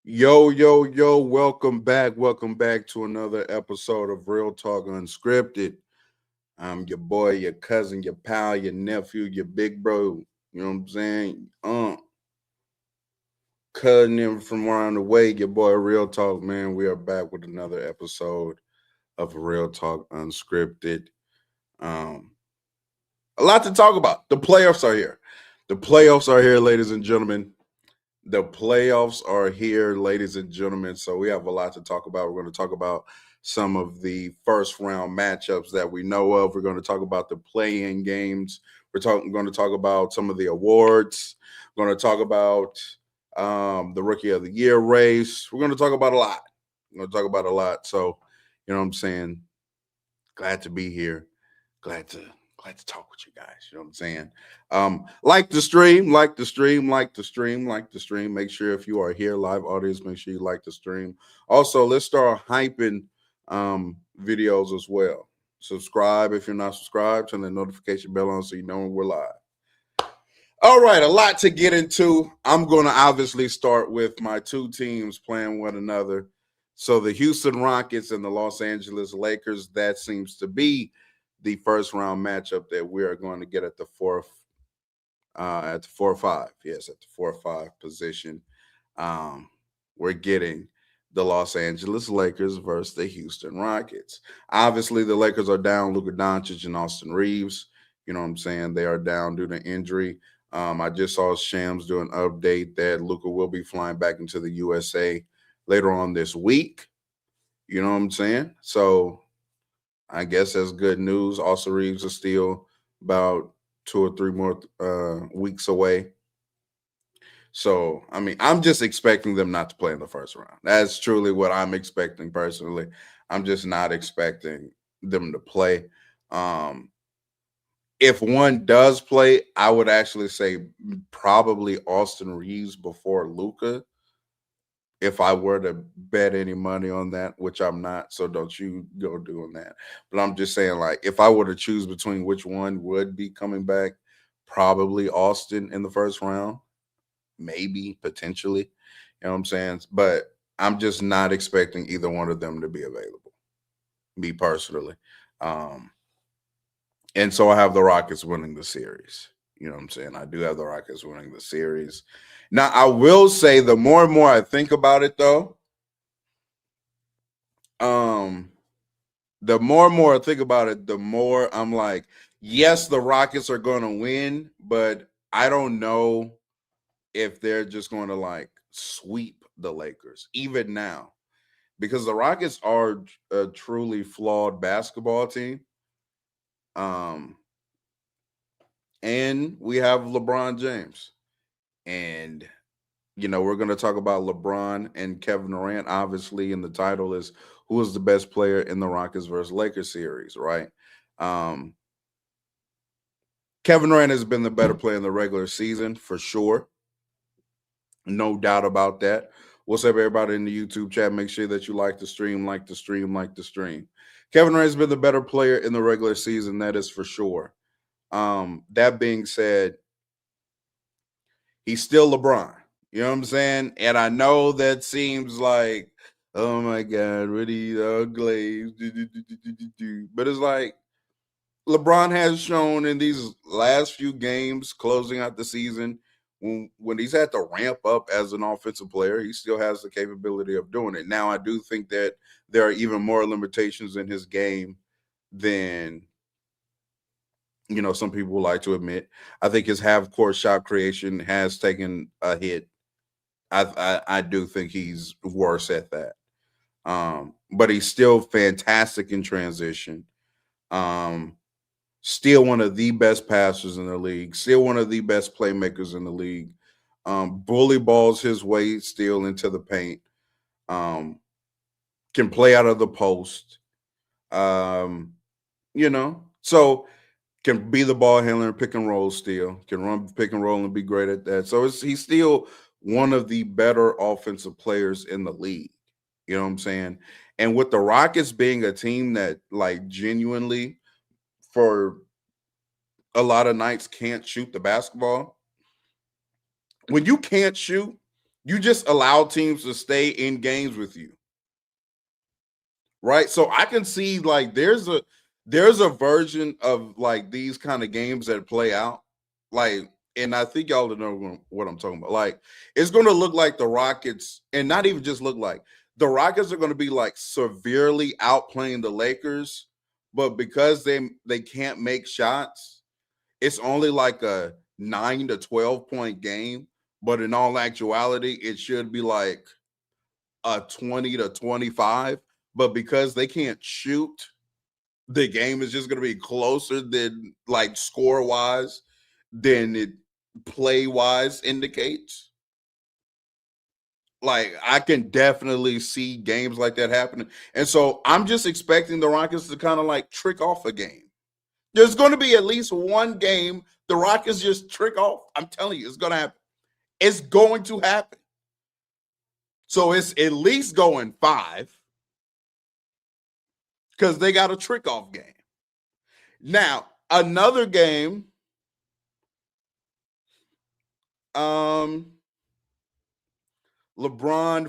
Yo, yo, yo, welcome back. Welcome back to another episode of Real Talk Unscripted. I'm your boy, your cousin, your pal, your nephew, your big bro. You know what I'm saying? Cutting in from around the way, your boy Real Talk, man. We are back with another episode of Real Talk Unscripted. Um, a lot to talk about. The playoffs are here. The playoffs are here, ladies and gentlemen. The playoffs are here, ladies and gentlemen. So we have a lot to talk about. We're going to talk about some of the first round matchups that we know of. We're going to talk about the play-in games. Going to talk about some of the awards. We're going to talk about the Rookie of the Year race. We're going to talk about a lot. We're going to talk about a lot. So, you know what I'm saying? Glad to be here. Glad to talk with you guys. You know what I'm saying? Like the stream, like the stream, like the stream, like the stream. Make sure if you are here, live audience, make sure you like the stream. Also, let's start hyping videos as well. Subscribe if you're not subscribed, turn the notification bell on so you know when we're live. All right, a lot to get into. I'm going to obviously start with my two teams playing one another. So the Houston Rockets and the Los Angeles Lakers, that seems to be the first round matchup that we are going to get at the four or five. Yes, at the 4 or 5 position. Um, we're getting the Los Angeles Lakers versus the Houston Rockets. Obviously, the Lakers are down Luka Doncic and Austin Reeves. You know what I'm saying? They are down due to injury. I just saw Shams do an update that Luka will be flying back into the USA later on this week. You know what I'm saying? So I guess that's good news. Also, Reeves is still about 2 or 3 more weeks away. So, I mean, I'm just expecting them not to play in the first round. That's truly what I'm expecting personally. I'm just not expecting them to play. Um, if one does play, I would actually say probably Austin Reeves before Luca. If I were to bet any money on that, which I'm not, so don't you go doing that. But I'm just saying, like, if I were to choose between which one would be coming back, probably Austin in the first round, maybe potentially. You know what I'm saying? But I'm just not expecting either one of them to be available, me personally. Um, and so I have the Rockets winning the series. You know what I'm saying? I do have the Rockets winning the series. Now, I will say the more and more I think about it, though, um, the more and more I think about it, the more I'm like, yes, the Rockets are going to win, but I don't know if they're just going to like sweep the Lakers, even now, because the Rockets are a truly flawed basketball team. Um, and we have LeBron James. And, we're going to talk about LeBron and Kevin Durant. Obviously, and the title is who is the best player in the Rockets versus Lakers series, right? Um, Kevin Durant has been the better player in the regular season for sure. No doubt about that. What's up, everybody in the YouTube chat? Make sure that you like the stream, like the stream, like the stream. Kevin Durant has been the better player in the regular season, that is for sure. That being said, he's still LeBron. You know what I'm saying? And I know that seems like, oh my God, really ugly. But it's like LeBron has shown in these last few games closing out the season when he's had to ramp up as an offensive player, he still has the capability of doing it. Now, I do think that there are even more limitations in his game than some people would like to admit. I think his half court shot creation has taken a hit. I do think he's worse at that. But he's still fantastic in transition. Um, Still one of the best passers in the league. Still one of the best playmakers in the league. Bully balls his way still into the paint. Um, can play out of the post. Um, so can be the ball handler and pick and roll still. Can run pick and roll and be great at that. So he's still one of the better offensive players in the league. You know what I'm saying? And with the Rockets being a team that like genuinely for a lot of nights can't shoot the basketball. When you can't shoot, You just allow teams to stay in games with you. Right? So I can see like there's a version of like these kind of games that play out. Like, and I think y'all know what I'm talking about. Like, it's going to look like the Rockets, and not even just look like the Rockets are going to be like severely outplaying the Lakers, but because they can't make shots, it's only like a 9 to 12 point game. But in all actuality, it should be like a 20 to 25. But because they can't shoot, the game is just going to be closer than like score wise than it play wise indicates. Like, I can definitely see games like that happening. And so I'm just expecting the Rockets to kind of like trick off a game. There's going to be at least one game the Rockets just trick off. I'm telling you, it's going to happen. It's going to happen. So it's at least going 5 because they got a trick off game. Now, another game, LeBron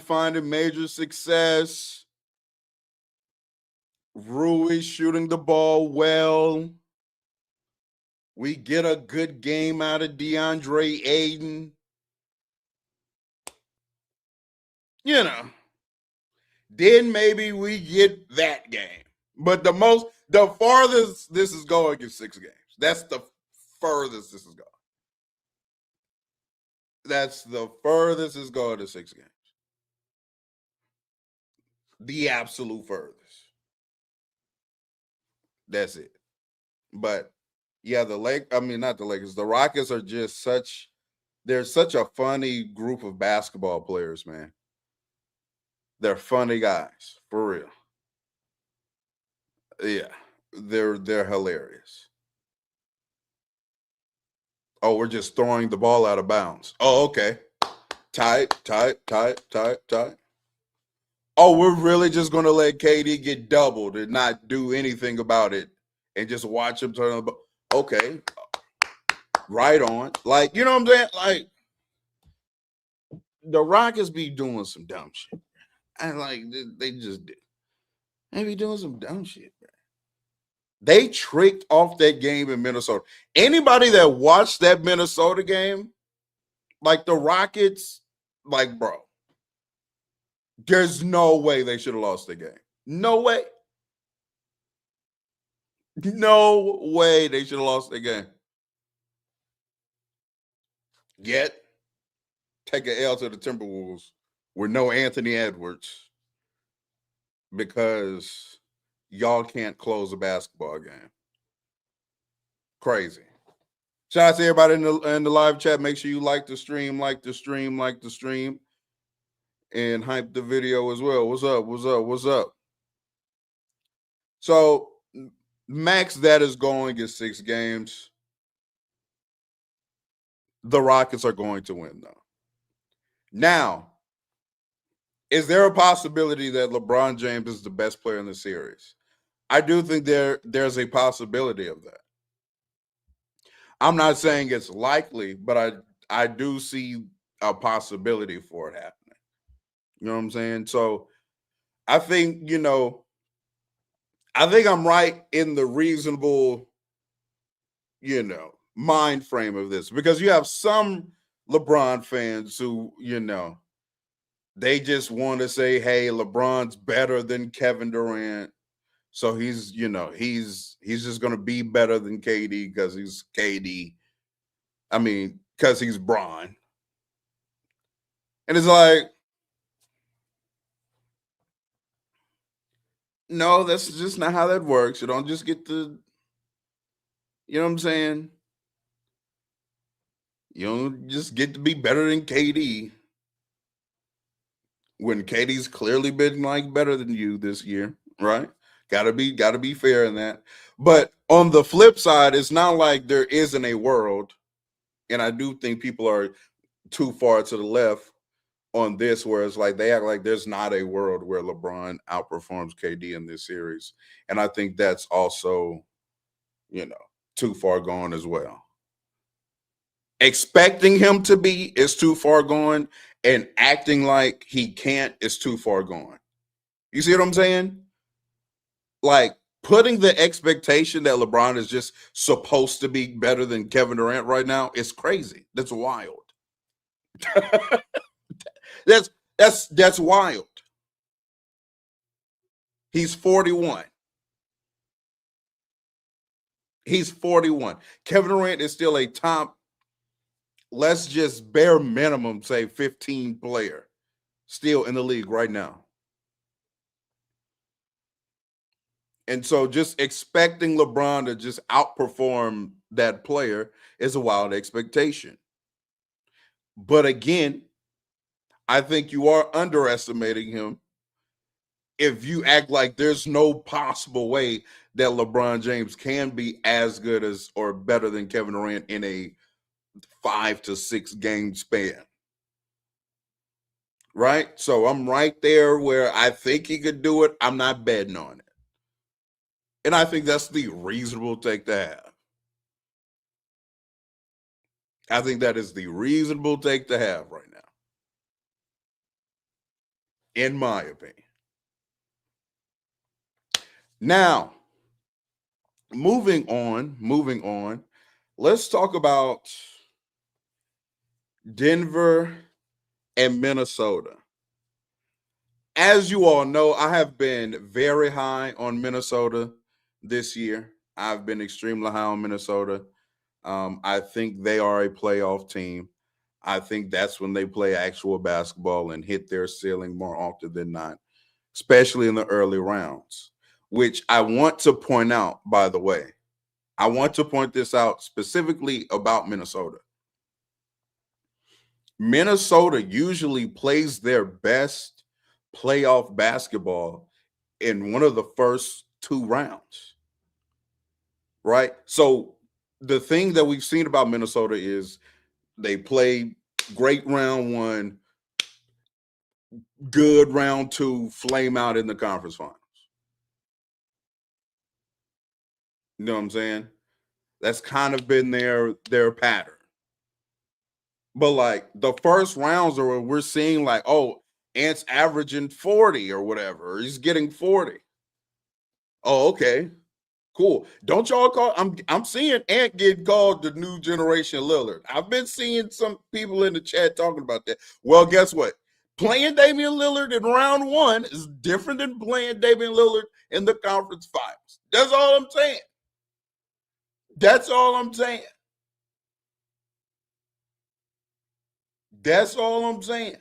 finding major success. Rui shooting the ball well. We get a good game out of DeAndre Ayton. You know, then maybe we get that game. But the farthest this is going is 6 games. That's the furthest this is going. That's the furthest it's going to 6 games. The absolute furthest. That's it. But yeah, not the Lakers. The Rockets are just they're such a funny group of basketball players, man. They're funny guys, for real. Yeah. They're hilarious. Oh, we're just throwing the ball out of bounds. Oh, okay. Tight. Oh, we're really just gonna let KD get doubled and not do anything about it and just watch him turn the ball. Okay. Right on. Like, you know what I'm saying? Like, the Rockets be doing some dumb shit. And like they just did. They be doing some dumb shit, bro. They tricked off that game in Minnesota. Anybody that watched that Minnesota game, like the Rockets, like, bro, there's no way they should have lost the game. No way. No way they should have lost the game. Yet, take an L to the Timberwolves with no Anthony Edwards because y'all can't close a basketball game. Crazy. Shout out to everybody in the live chat. Make sure you like the stream, and hype the video as well. What's up? So, max that is going is 6 games. The Rockets are going to win, though. Now, is there a possibility that LeBron James is the best player in the series? I do think there's a possibility of that. I'm not saying it's likely, but I do see a possibility for it happening. You know what I'm saying? So I think, I'm right in the reasonable, mind frame of this because you have some LeBron fans who, they just want to say, hey, LeBron's better than Kevin Durant. So he's just going to be better than KD because he's KD. I mean, because he's Bron. And it's like, no, that's just not how that works. You don't just get to, you know what I'm saying? You don't just get to be better than KD when KD's clearly been like better than you this year, right? Gotta be fair in that. But on the flip side, it's not like there isn't a world, and I do think people are too far to the left on this, where it's like they act like there's not a world where LeBron outperforms KD in this series. And I think that's also, too far gone as well. Expecting him to be is too far gone, and acting like he can't is too far gone. You see what I'm saying? Like putting the expectation that LeBron is just supposed to be better than Kevin Durant right now is crazy. That's wild. that's wild. He's 41. He's 41. Kevin Durant is still a top, let's just bare minimum say 15 player still in the league right now. And so just expecting LeBron to just outperform that player is a wild expectation. But again, I think you are underestimating him if you act like there's no possible way that LeBron James can be as good as or better than Kevin Durant in a 5 to 6 game span. Right? So I'm right there where I think he could do it. I'm not betting on it. And I think that's the reasonable take to have. I think that is the reasonable take to have right now, in my opinion. Now, moving on. Let's talk about Denver and Minnesota. As you all know, I have been very high on Minnesota this year. I've been extremely high on Minnesota. I think they are a playoff team. I think that's when they play actual basketball and hit their ceiling more often than not, especially in the early rounds, which I want to point out, by the way. I want to point this out specifically about Minnesota. Minnesota usually plays their best playoff basketball in one of the first 2 rounds, right? So the thing that we've seen about Minnesota is they play great round 1, good round 2, flame out in the conference finals. You know what I'm saying? That's kind of been their pattern. But like the first rounds are where we're seeing like, oh, Ant's averaging 40 or whatever. Or he's getting 40. Oh, okay. Cool. Don't y'all call I'm seeing Ant get called the new generation Lillard. I've been seeing some people in the chat talking about that. Well, guess what? Playing Damian Lillard in round 1 is different than playing Damian Lillard in the conference finals. That's all I'm saying. That's all I'm saying. That's all I'm saying.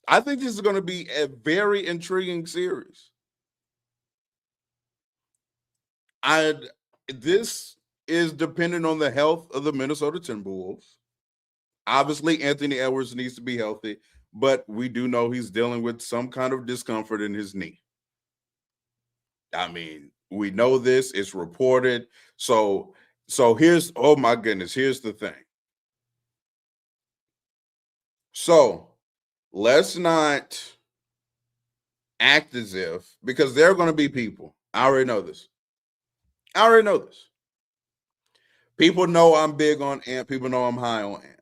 I think this is going to be a very intriguing series. This is dependent on the health of the Minnesota Timberwolves. Obviously, Anthony Edwards needs to be healthy, but we do know he's dealing with some kind of discomfort in his knee. I mean, we know this, it's reported. So here's, oh my goodness, here's the thing. So let's not act as if, because there are going to be people. I already know this. People know I'm big on Ant. People know I'm high on Ant.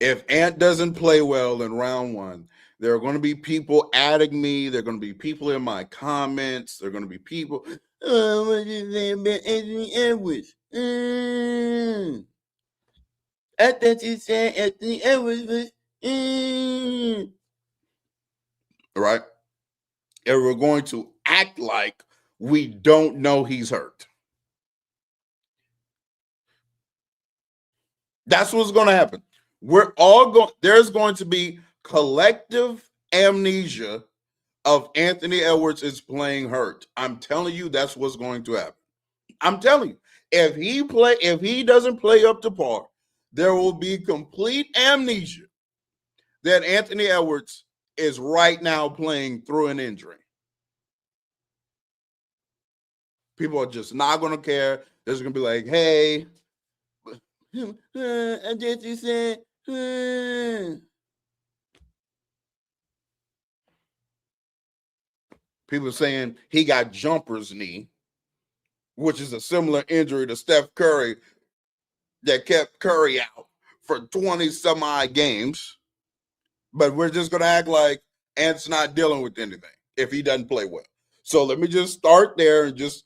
If Ant doesn't play well in round 1, there are going to be people adding me. There are going to be people in my comments. There are going to be people. Oh, what is that about Anthony Edwards? I thought you said Anthony Edwards was. Right? And we're going to act like we don't know he's hurt. That's what's going to happen. We're all going. There's going to be collective amnesia of Anthony Edwards is playing hurt. I'm telling you, that's what's going to happen. I'm telling you, if he doesn't play up to par, there will be complete amnesia that Anthony Edwards is right now playing through an injury. People are just not going to care. They're going to be like, hey, I just said, people are saying he got jumper's knee. which is a similar injury to Steph Curry that kept Curry out for 20 some odd games. But we're just going to act like Ant's not dealing with anything if he doesn't play well. So let me just start there and just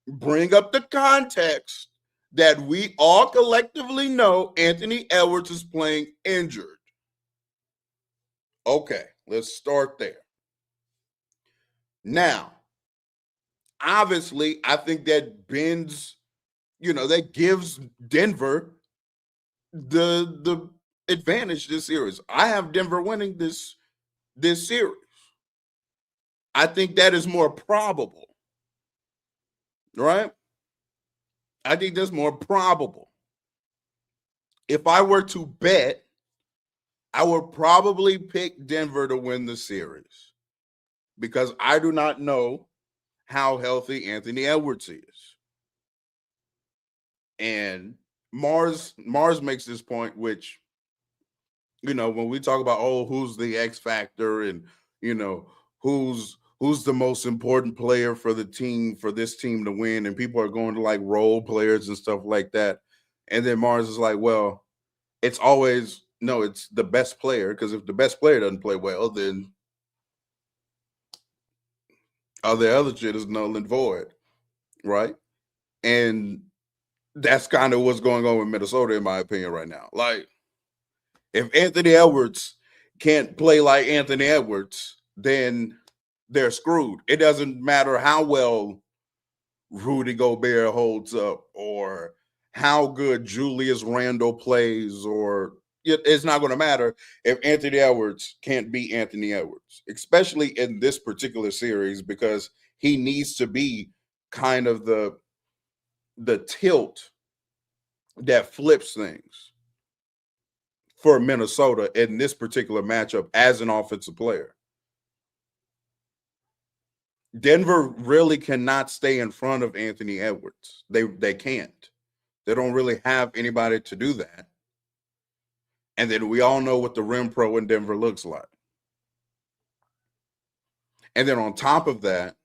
bring up the context that we all collectively know Anthony Edwards is playing injured. Okay, let's start there. Now, obviously, I think that bends, that gives Denver the advantage this series. I have Denver winning this series. I think that is more probable, right? I think that's more probable. If I were to bet, I would probably pick Denver to win the series because I do not know how healthy Anthony Edwards is. And Mars makes this point, which, when we talk about, who's the X factor and, who's the most important player for the team, for this team to win, and people are going to like role players and stuff like that. And then Mars is like, well, it's always, no, it's the best player, because if the best player doesn't play well, then all the other shit is null and void, right? And that's kind of what's going on with Minnesota, in my opinion, right now. Like, if Anthony Edwards can't play like Anthony Edwards, then they're screwed. It doesn't matter how well Rudy Gobert holds up or how good Julius Randle plays, or it's not going to matter if Anthony Edwards can't beat Anthony Edwards, especially in this particular series, because he needs to be kind of the tilt that flips things for Minnesota in this particular matchup as an offensive player. Denver really cannot stay in front of Anthony Edwards. They can't. They don't really have anybody to do that. And then we all know what the rim pro in Denver looks like. And then on top of that,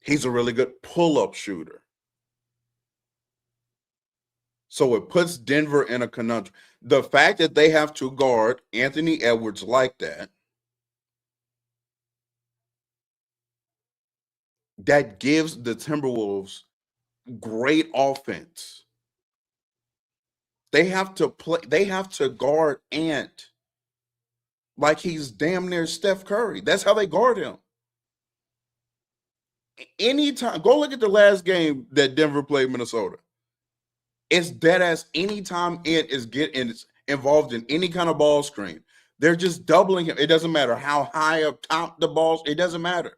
he's a really good pull-up shooter. So it puts Denver in a conundrum. The fact that they have to guard Anthony Edwards like that gives the Timberwolves great offense. They have to guard Ant like he's damn near Steph Curry. That's how they guard him. Anytime, go look at the last game that Denver played Minnesota. It's dead ass anytime Ant is getting involved in any kind of ball screen. They're just doubling him. It doesn't matter how high up top the balls, it doesn't matter.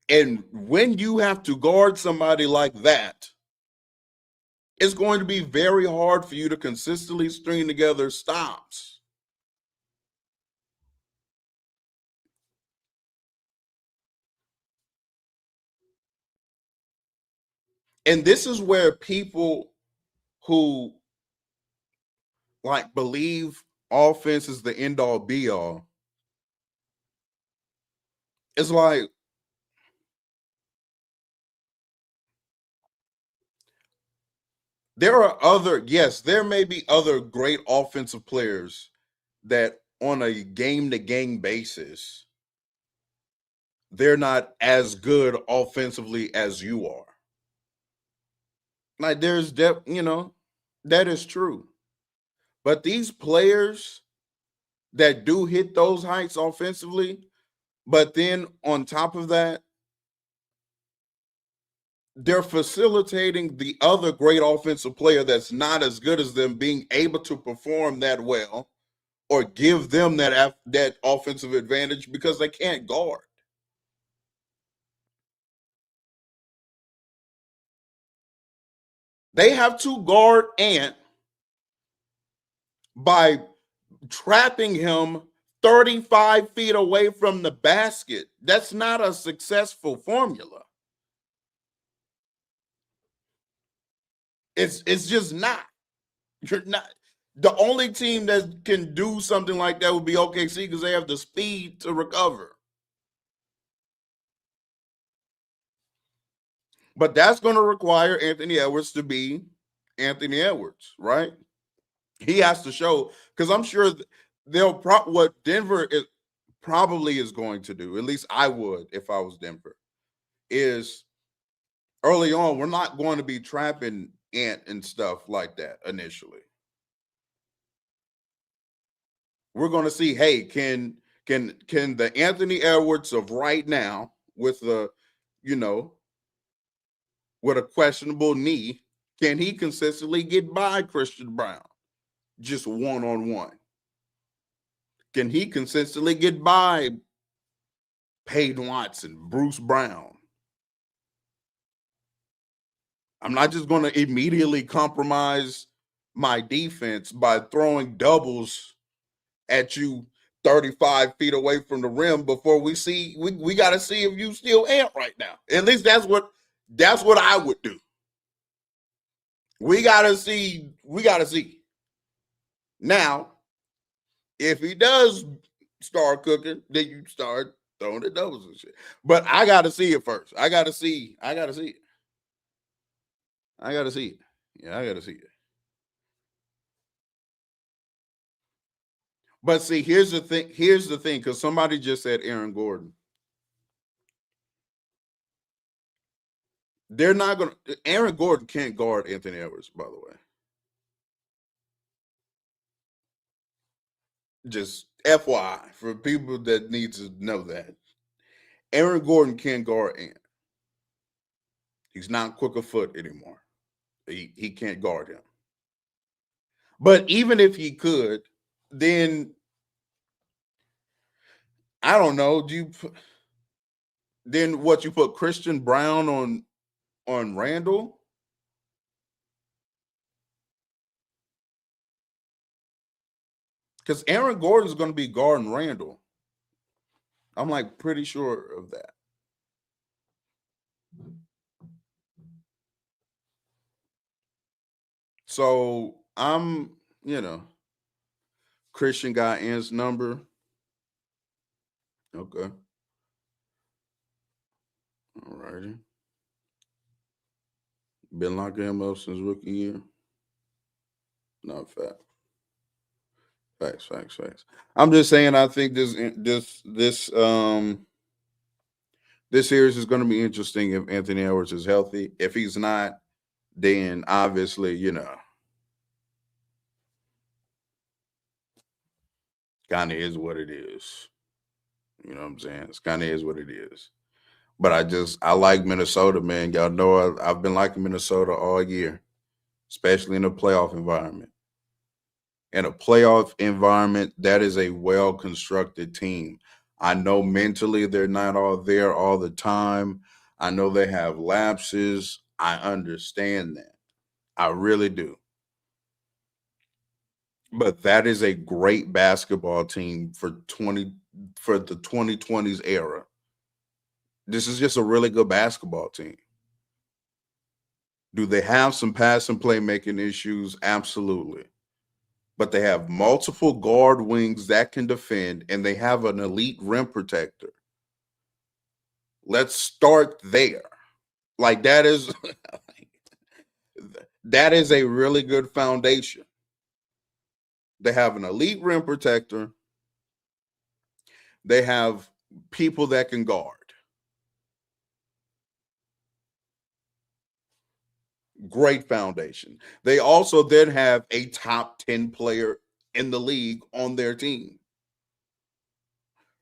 And when you have to guard somebody like that, it's going to be very hard for you to consistently string together stops. And this is where people who like believe offense is the end all be all, it's like, there may be other great offensive players that on a game-to-game basis, they're not as good offensively as you are. Like, there's depth, that is true. But these players that do hit those heights offensively, but then on top of that, they're facilitating the other great offensive player that's not as good as them being able to perform that well or give them that offensive advantage because they can't guard. They have to guard Ant by trapping him 35 feet away from the basket. That's not a successful formula. It's just not. You're not. The only team that can do something like that would be OKC because they have the speed to recover. But that's going to require Anthony Edwards to be Anthony Edwards, right? He has to show, because I'm sure what Denver probably is going to do, at least I would if I was Denver, is early on, we're not going to be trapping Ant and stuff like that initially. We're going to see, hey, can the Anthony Edwards of right now with the, you know, with a questionable knee, can he consistently get by Christian Brown just one-on-one? Can he consistently get by Peyton Watson, Bruce Brown? I'm not just going to immediately compromise my defense by throwing doubles at you 35 feet away from the rim before we got to see if you still Ant right now. At least that's what I would do. We got to see. Now, if he does start cooking, then you start throwing the doubles and shit. But I got to see it first. I got to see it. Yeah, I got to see it. But see, here's the thing, because somebody just said Aaron Gordon. They're not going to. Aaron Gordon can't guard Anthony Edwards, by the way. Just FYI for people that need to know that. Aaron Gordon can't guard Ant. He's not quick of foot anymore. He can't guard him. But even if he could, then I don't know. Then what, you put Christian Brown on Randall? Because Aaron Gordon's going to be guarding Randall. I'm like pretty sure of that. So I'm, Christian got Ant's number. Okay. All righty. Been locking him up since rookie year. Not fact. Facts. I'm just saying, I think this series is going to be interesting if Anthony Edwards is healthy. If he's not, then obviously, kind of is what it is. You know what I'm saying? It's kind of is what it is. But I like Minnesota, man. Y'all know I've been liking Minnesota all year, especially in a playoff environment. In a playoff environment, that is a well-constructed team. I know mentally they're not all there all the time. I know they have lapses. I understand that. I really do. But that is a great basketball team for the 2020s era. This is just a really good basketball team. Do they have some pass and playmaking issues? Absolutely. But they have multiple guard wings that can defend, and they have an elite rim protector. Let's start there. Like that is a really good foundation. They have an elite rim protector. They have people that can guard. Great foundation. They also then have a top 10 player in the league on their team.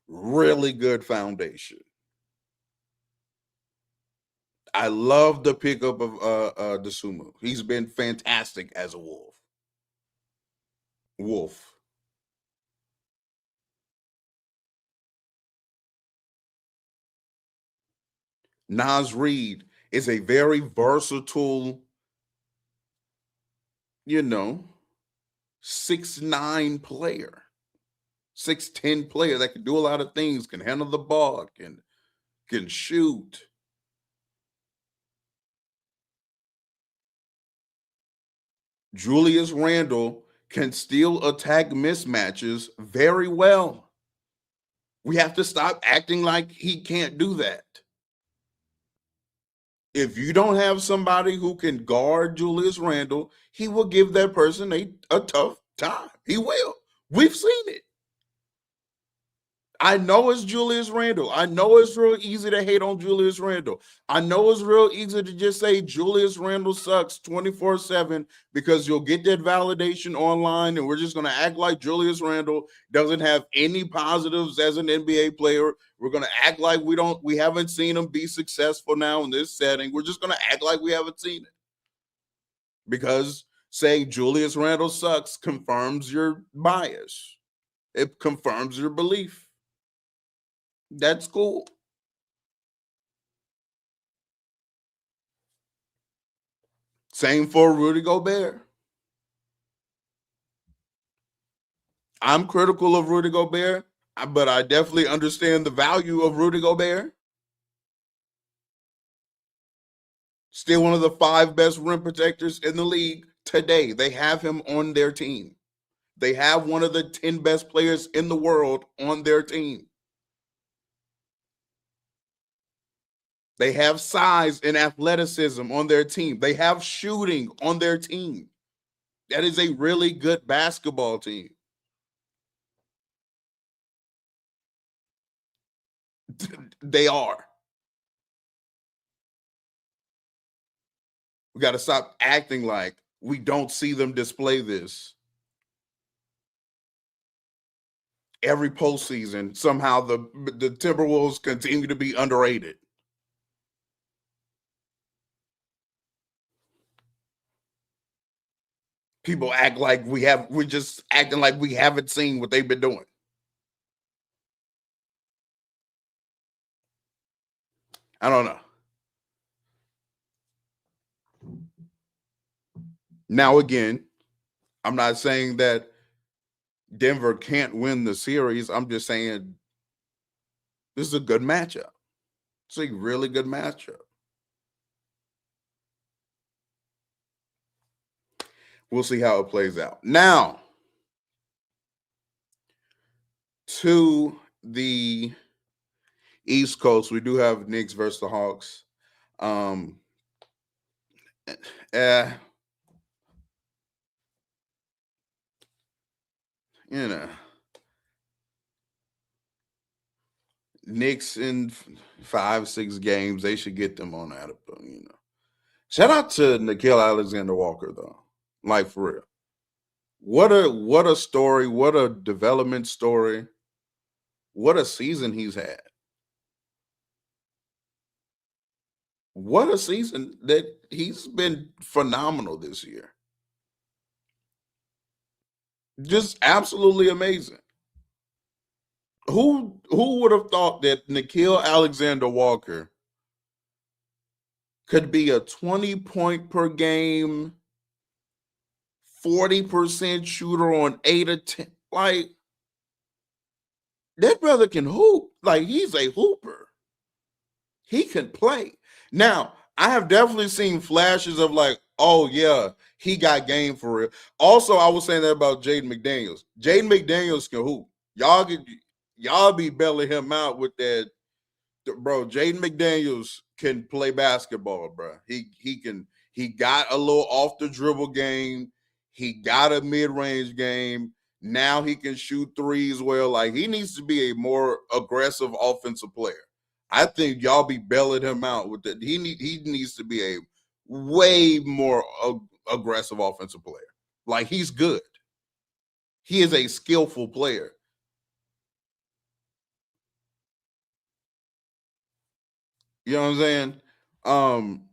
Really good foundation. I love the pickup of Dosunmu. He's been fantastic as a Wolf. Naz Reid is a very versatile, 6'9" player, 6'10" player that can do a lot of things, can handle the ball, can shoot. Julius Randle can still attack mismatches very well. We have to stop acting like he can't do that. If you don't have somebody who can guard Julius Randle, he will give that person a tough time. He will. We've seen it. I know it's Julius Randle. I know it's real easy to hate on Julius Randle. I know it's real easy to just say Julius Randle sucks 24/7 because you'll get that validation online and we're just going to act like Julius Randle doesn't have any positives as an NBA player. We're going to act like we haven't seen him be successful now in this setting. We're just going to act like we haven't seen it. Because saying Julius Randle sucks confirms your bias. It confirms your belief. That's cool. Same for Rudy Gobert. I'm critical of Rudy Gobert, but I definitely understand the value of Rudy Gobert. Still one of the 5 best rim protectors in the league today. They have him on their team. They have one of the 10 best players in the world on their team. They have size and athleticism on their team. They have shooting on their team. That is a really good basketball team. They are. We got to stop acting like we don't see them display this. Every postseason, somehow the Timberwolves continue to be underrated. People act like we're just acting like we haven't seen what they've been doing. I don't know. Now, again, I'm not saying that Denver can't win the series. I'm just saying this is a good matchup. It's a really good matchup. We'll see how it plays out. Now, to the East Coast, we do have Knicks versus the Hawks. You know, Knicks in 5-6 games, they should get them on that. You know, shout out to Nickeil Alexander-Walker though, like for real. What a story! What a development story! What a season he's had! What a season that he's been phenomenal this year. Just absolutely amazing. Who would have thought that Nickeil Alexander-Walker could be a 20-point per game, 40% shooter on 8 or 10? Like, that brother can hoop. Like, he's a hooper. He can play. Now, I have definitely seen flashes of like, oh yeah, he got game for real. Also, I was saying that about Jaden McDaniels. Jaden McDaniels can hoop. Y'all be belling him out with that, bro. Jaden McDaniels can play basketball, bro. He got a little off the dribble game. He got a mid-range game. Now he can shoot threes well. Like, he needs to be a more aggressive offensive player. I think y'all be belling him out with that. He needs to be a way more aggressive offensive player. Like, he's good. He is a skillful player. You know what I'm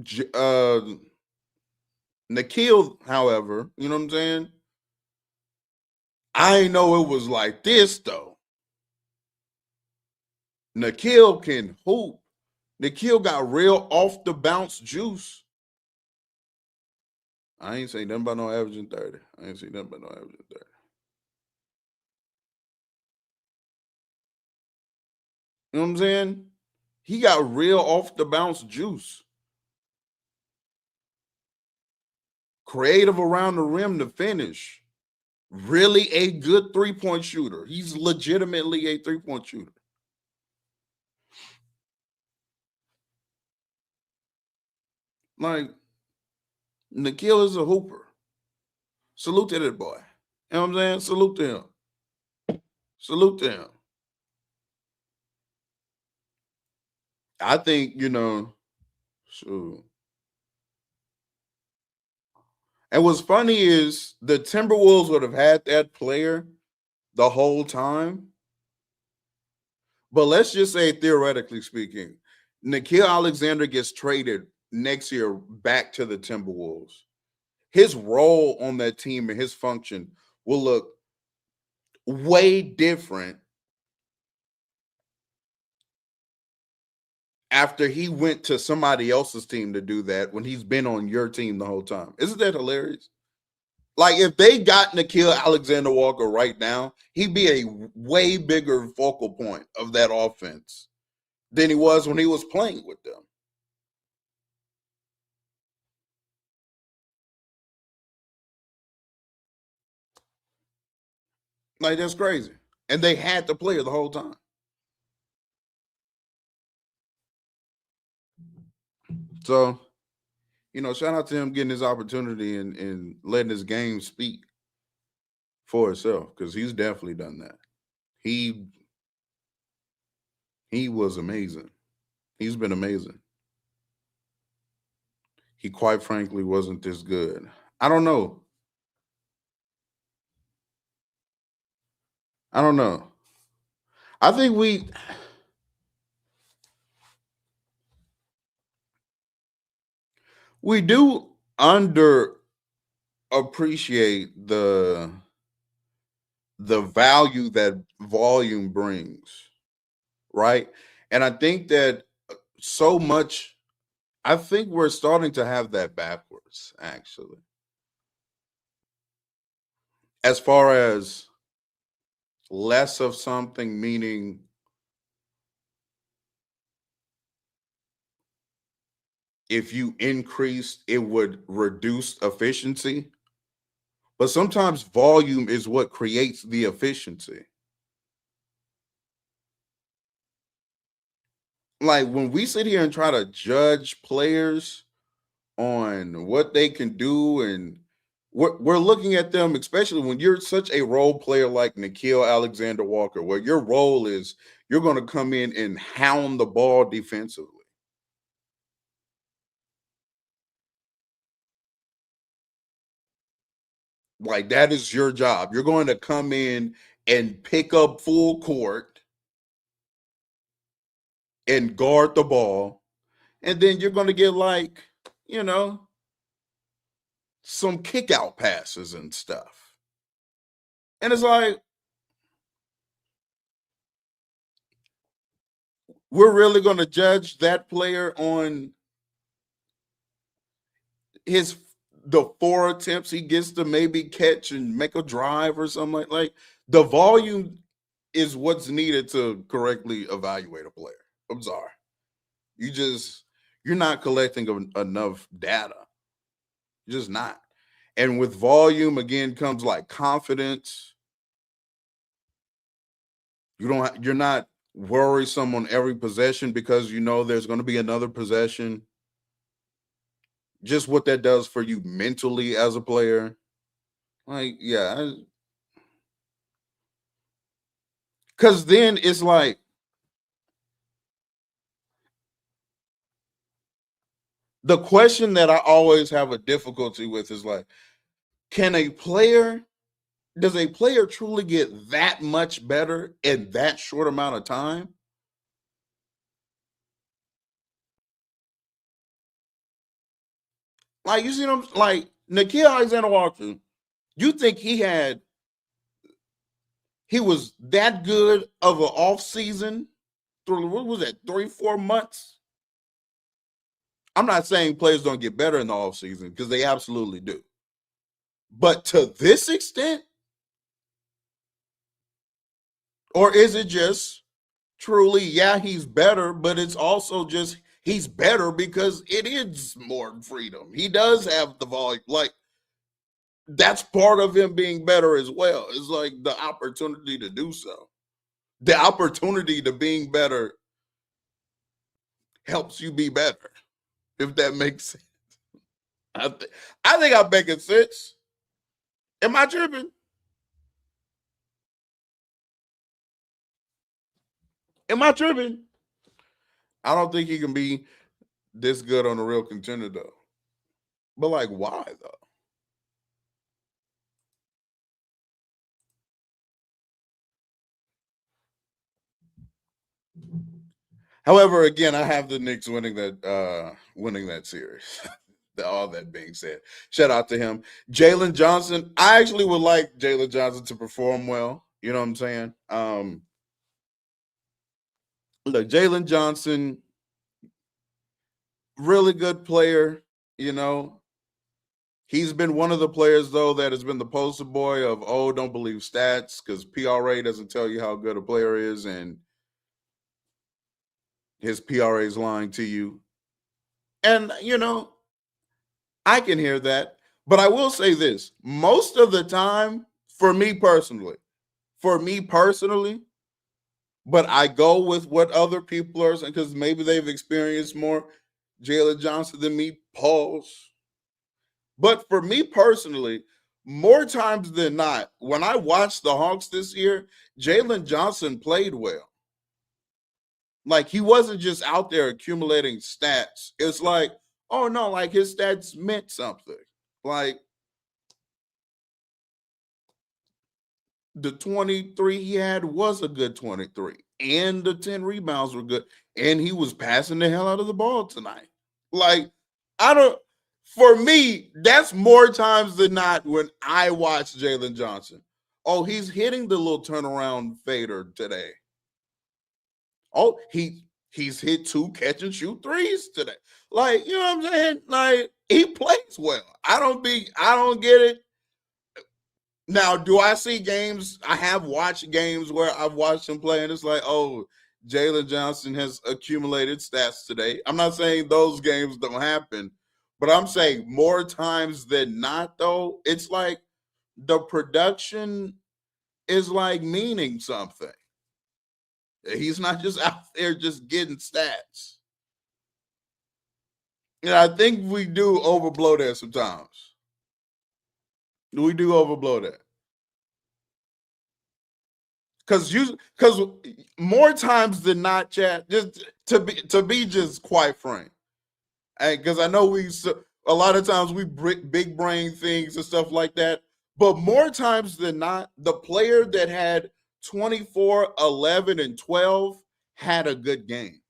saying? Nickeil, however, you know what I'm saying? I ain't know it was like this though. Nickeil can hoop. Nickeil got real off the bounce juice. I ain't say nothing about no averaging 30. I ain't say nothing about no averaging 30. You know what I'm saying? He got real off the bounce juice. Creative around the rim to finish. Really a good 3-point shooter. He's legitimately a 3-point shooter. Like Nikhil is a hooper. Salute to that boy. You know what I'm saying? Salute to him. Salute to him. I think, so. And what's funny is the Timberwolves would have had that player the whole time. But let's just say, theoretically speaking, Nikhil Alexander gets traded next year back to the Timberwolves. His role on that team and his function will look way different after he went to somebody else's team to do that when he's been on your team the whole time. Isn't that hilarious? Like, if they got Nikhil Alexander Walker right now, he'd be a way bigger focal point of that offense than he was when he was playing with them. Like, that's crazy. And they had the player the whole time. So, shout out to him getting his opportunity and letting his game speak for itself, because he's definitely done that. He was amazing. He's been amazing. He quite frankly wasn't this good. I don't know. I don't know. I think we do under appreciate the value that volume brings, right? And I think that so much, I think we're starting to have that backwards, actually. As far as less of something, meaning if you increased, it would reduce efficiency. But sometimes volume is what creates the efficiency. Like, when we sit here and try to judge players on what they can do, and we're looking at them, especially when you're such a role player like Nikhil Alexander Walker, where your role is you're going to come in and hound the ball defensively. Like, that is your job. You're going to come in and pick up full court and guard the ball. And then you're going to get, like, some kick out passes and stuff. And it's like, we're really going to judge that player on the 4 attempts he gets to maybe catch and make a drive or something like the volume is what's needed to correctly evaluate a player. I'm sorry. You're not collecting enough data. You're just not. And with volume, again, comes like confidence. You're not worrisome on every possession because there's going to be another possession. Just what that does for you mentally as a player. Like, yeah. Because then it's like, the question that I always have a difficulty with is like, does a player truly get that much better in that short amount of time? Like, you see them, like Nikhil Alexander Walker, you think he was that good of an off season through, what was that, 3-4 months? I'm not saying players don't get better in the off season, because they absolutely do. But to this extent? Or is it just truly, yeah, he's better, but it's also just he's better because it is more freedom. He does have the volume. Like, that's part of him being better as well. It's like the opportunity to do so. The opportunity to being better helps you be better, if that makes sense. I think I'm making sense. Am I tripping? Am I tripping? I don't think he can be this good on a real contender though. But like, why though? However, again, I have the Knicks winning that series. All that being said, shout out to him. Jalen Johnson. I actually would like Jalen Johnson to perform well. You know what I'm saying? Look, Jalen Johnson, really good player. You know, he's been one of the players though that has been the poster boy of don't believe stats because PRA doesn't tell you how good a player is, and his PRA is lying to you. And I can hear that. But I will say this most of the time, for me personally, but I go with what other people are saying because maybe they've experienced more Jalen Johnson than me. Pause. But for me personally, more times than not, when I watched the Hawks this year, Jalen Johnson played well. Like he wasn't just out there accumulating stats. It's like, oh no, like his stats meant something. Like the 23 he had was a good 23, and the 10 rebounds were good, and he was passing the hell out of the ball tonight. Like, I don't, for me, that's more times than not when I watch Jalen Johnson. Oh, he's hitting the little turnaround fader today. Oh, he's hit two catch and shoot threes today. Like, you know what I'm saying? Like, he plays well. I don't get it. Now, do I see games? I have watched games where I've watched him play, and it's like, oh, Jalen Johnson has accumulated stats today. I'm not saying those games don't happen, but I'm saying more times than not, though, it's like the production is like meaning something. He's not just out there just getting stats. And I think we do overblow that sometimes. We do overblow that. Because more times than not, chat, just to be just quite frank, because I know a lot of times we big brain things and stuff like that, but more times than not, the player that had 24, 11, and 12 had a good game,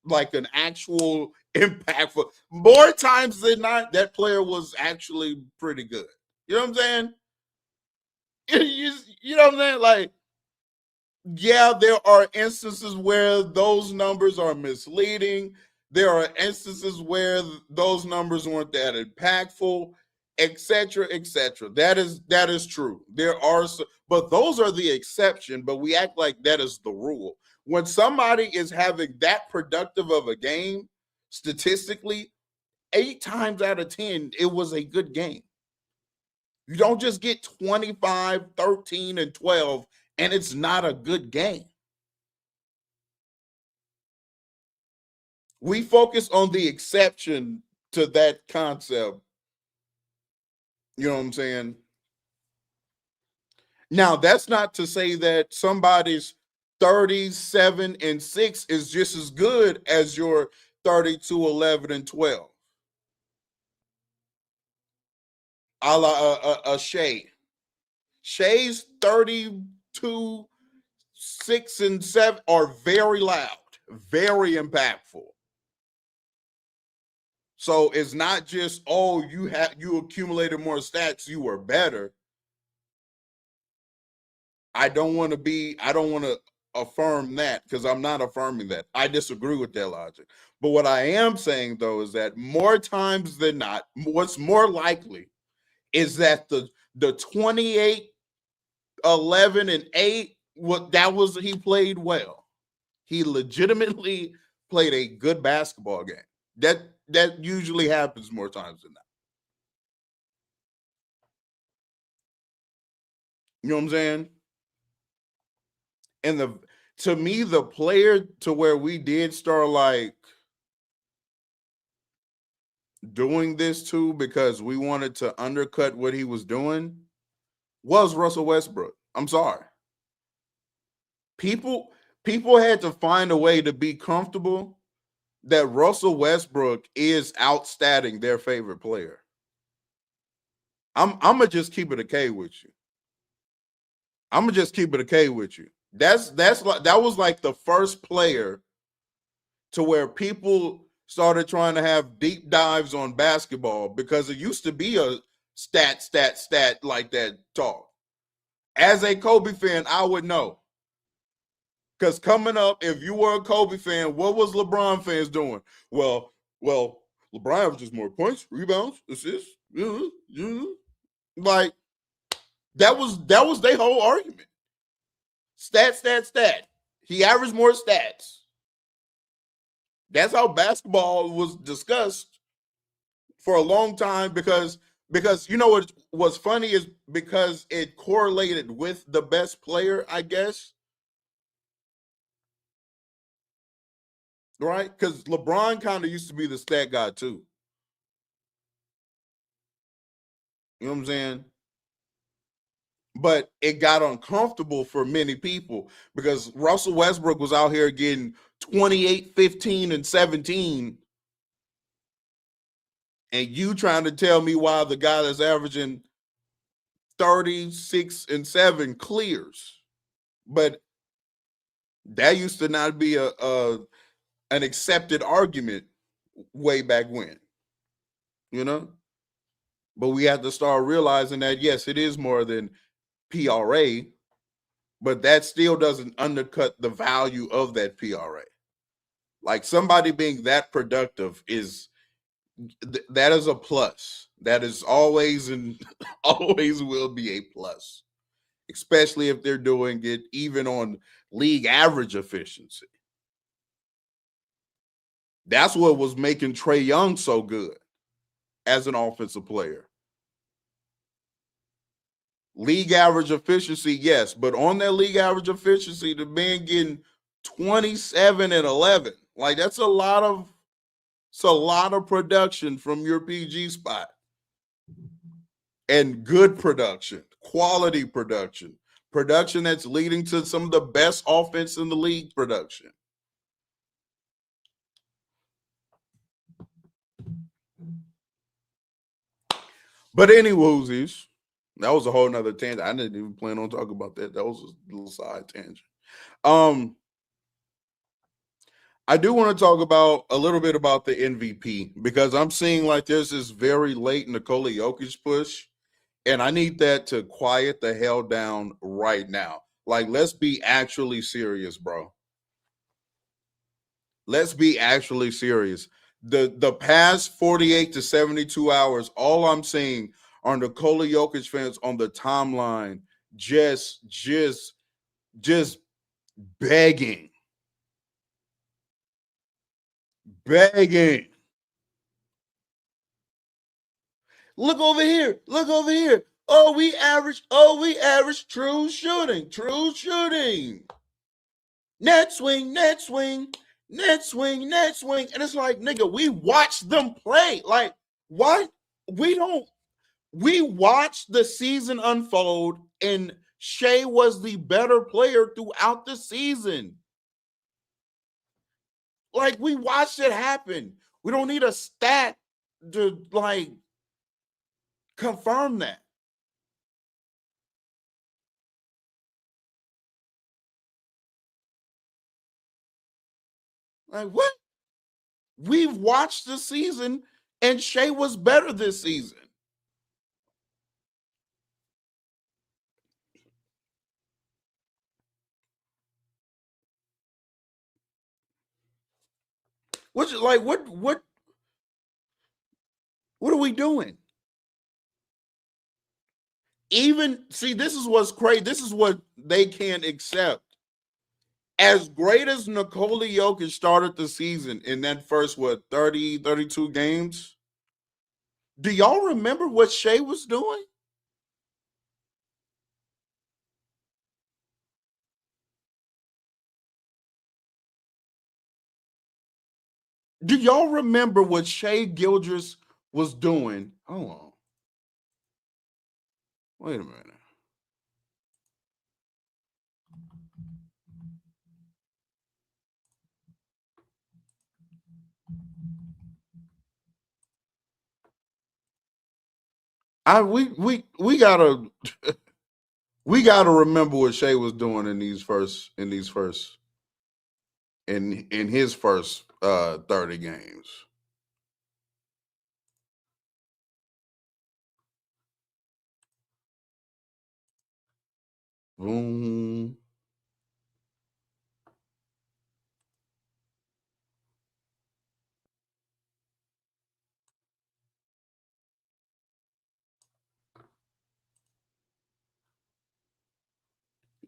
like an actual impactful. More times than not, that player was actually pretty good. You know what I'm saying? You know what I'm saying? Like, yeah, there are instances where those numbers are misleading. There are instances where those numbers weren't that impactful, etc., etc. That is true. But those are the exception. But we act like that is the rule. When somebody is having that productive of a game, statistically, 8 times out of 10, it was a good game. You don't just get 25, 13, and 12, and it's not a good game. We focus on the exception to that concept. You know what I'm saying? Now, that's not to say that somebody's 37 and 6 is just as good as your 32, 11, and 12. A la a Shea. Shay's 32, 6, and 7 are very loud, very impactful. So it's not just, oh, you accumulated more stats, you were better. I don't want to affirm that because I'm not affirming that. I disagree with that logic. But what I am saying though is that more times than not, what's more likely is that the 28, 11, and 8, he played well. He legitimately played a good basketball game. That usually happens more times than not. You know what I'm saying? And to me, the player to where we did start like doing this too because we wanted to undercut what he was doing was Russell Westbrook. I'm sorry. People people had to find a way to be comfortable that Russell Westbrook is outstatting their favorite player. I'm gonna just keep it a K with you. I'm gonna just keep it a K with you. That's like that was like the first player to where people started trying to have deep dives on basketball because it used to be a stat like that talk. As a Kobe fan, I would know. Because coming up, if you were a Kobe fan, what was LeBron fans doing? Well, LeBron averages more points, rebounds, assists. Like that was their whole argument. Stat. He averaged more stats. That's how basketball was discussed for a long time because you know what's funny is because it correlated with the best player, I guess. Right? Because LeBron kind of used to be the stat guy too. You know what I'm saying? But it got uncomfortable for many people because Russell Westbrook was out here getting 28, 15, and 17. And you trying to tell me why the guy that's averaging 36 and 7 clears. But that used to not be an accepted argument way back when, you know? But we have to start realizing that yes, it is more than PRA, but that still doesn't undercut the value of that PRA. Like somebody being that productive is that is a plus. That is always and always will be a plus, especially if they're doing it even on league average efficiency. That's what was making Trae Young so good as an offensive player. League average efficiency, yes, but on that league average efficiency, the man getting 27 and 11, like it's a lot of production from your PG spot and good production, quality production, production that's leading to some of the best offense in the league production. But anyways, that was a whole nother tangent. I didn't even plan on talking about that. That was a little side tangent. Um, I do want to talk about a little bit about the MVP because I'm seeing like there's this very late Nikola Jokic push, and I need that to quiet the hell down right now. Like, let's be actually serious, bro. Let's be actually serious. The past 48 to 72 hours, all I'm seeing are Nikola Jokic fans on the timeline just begging, begging. Look over here. Look over here. We average true shooting. True shooting. Net swing, net swing, net swing, net swing. And it's like, nigga, we watch them play. Like, what? We don't we watched the season unfold, and Shea was the better player throughout the season. Like, we watched it happen. We don't need a stat to like confirm that. Like, what? We've watched the season, and Shea was better this season. What's like what are we doing? Even see, this is what's crazy. This is what they can't accept. As great as Nikola Jokic started the season in that first, 32 games, do y'all remember what Shea was doing? Do y'all remember what Shea Gildress was doing. Hold on. Wait a minute. We gotta we gotta remember what Shea was doing in his first 30 games. Boom.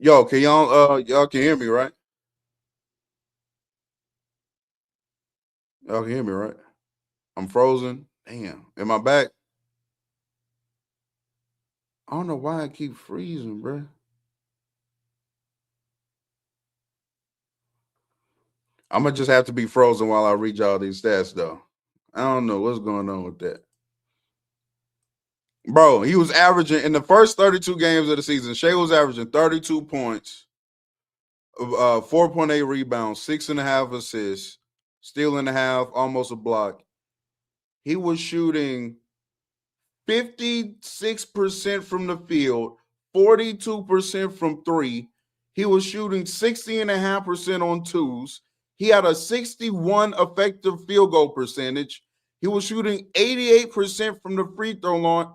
Yo, can y'all can hear me, right? Y'all can hear me, right? I'm frozen. Damn. Am I back? I don't know why I keep freezing, bro. I'm gonna just have to be frozen while I read y'all these stats, though. I don't know what's going on with that. Bro, he was averaging in the first 32 games of the season. Shea was averaging 32 points, 4.8 rebounds, 6.5 assists, steal and a half, almost a block. He was shooting 56% from the field, 42% from three. He was shooting 60.5% on twos. He had a 61 effective field goal percentage. He was shooting 88% from the free throw line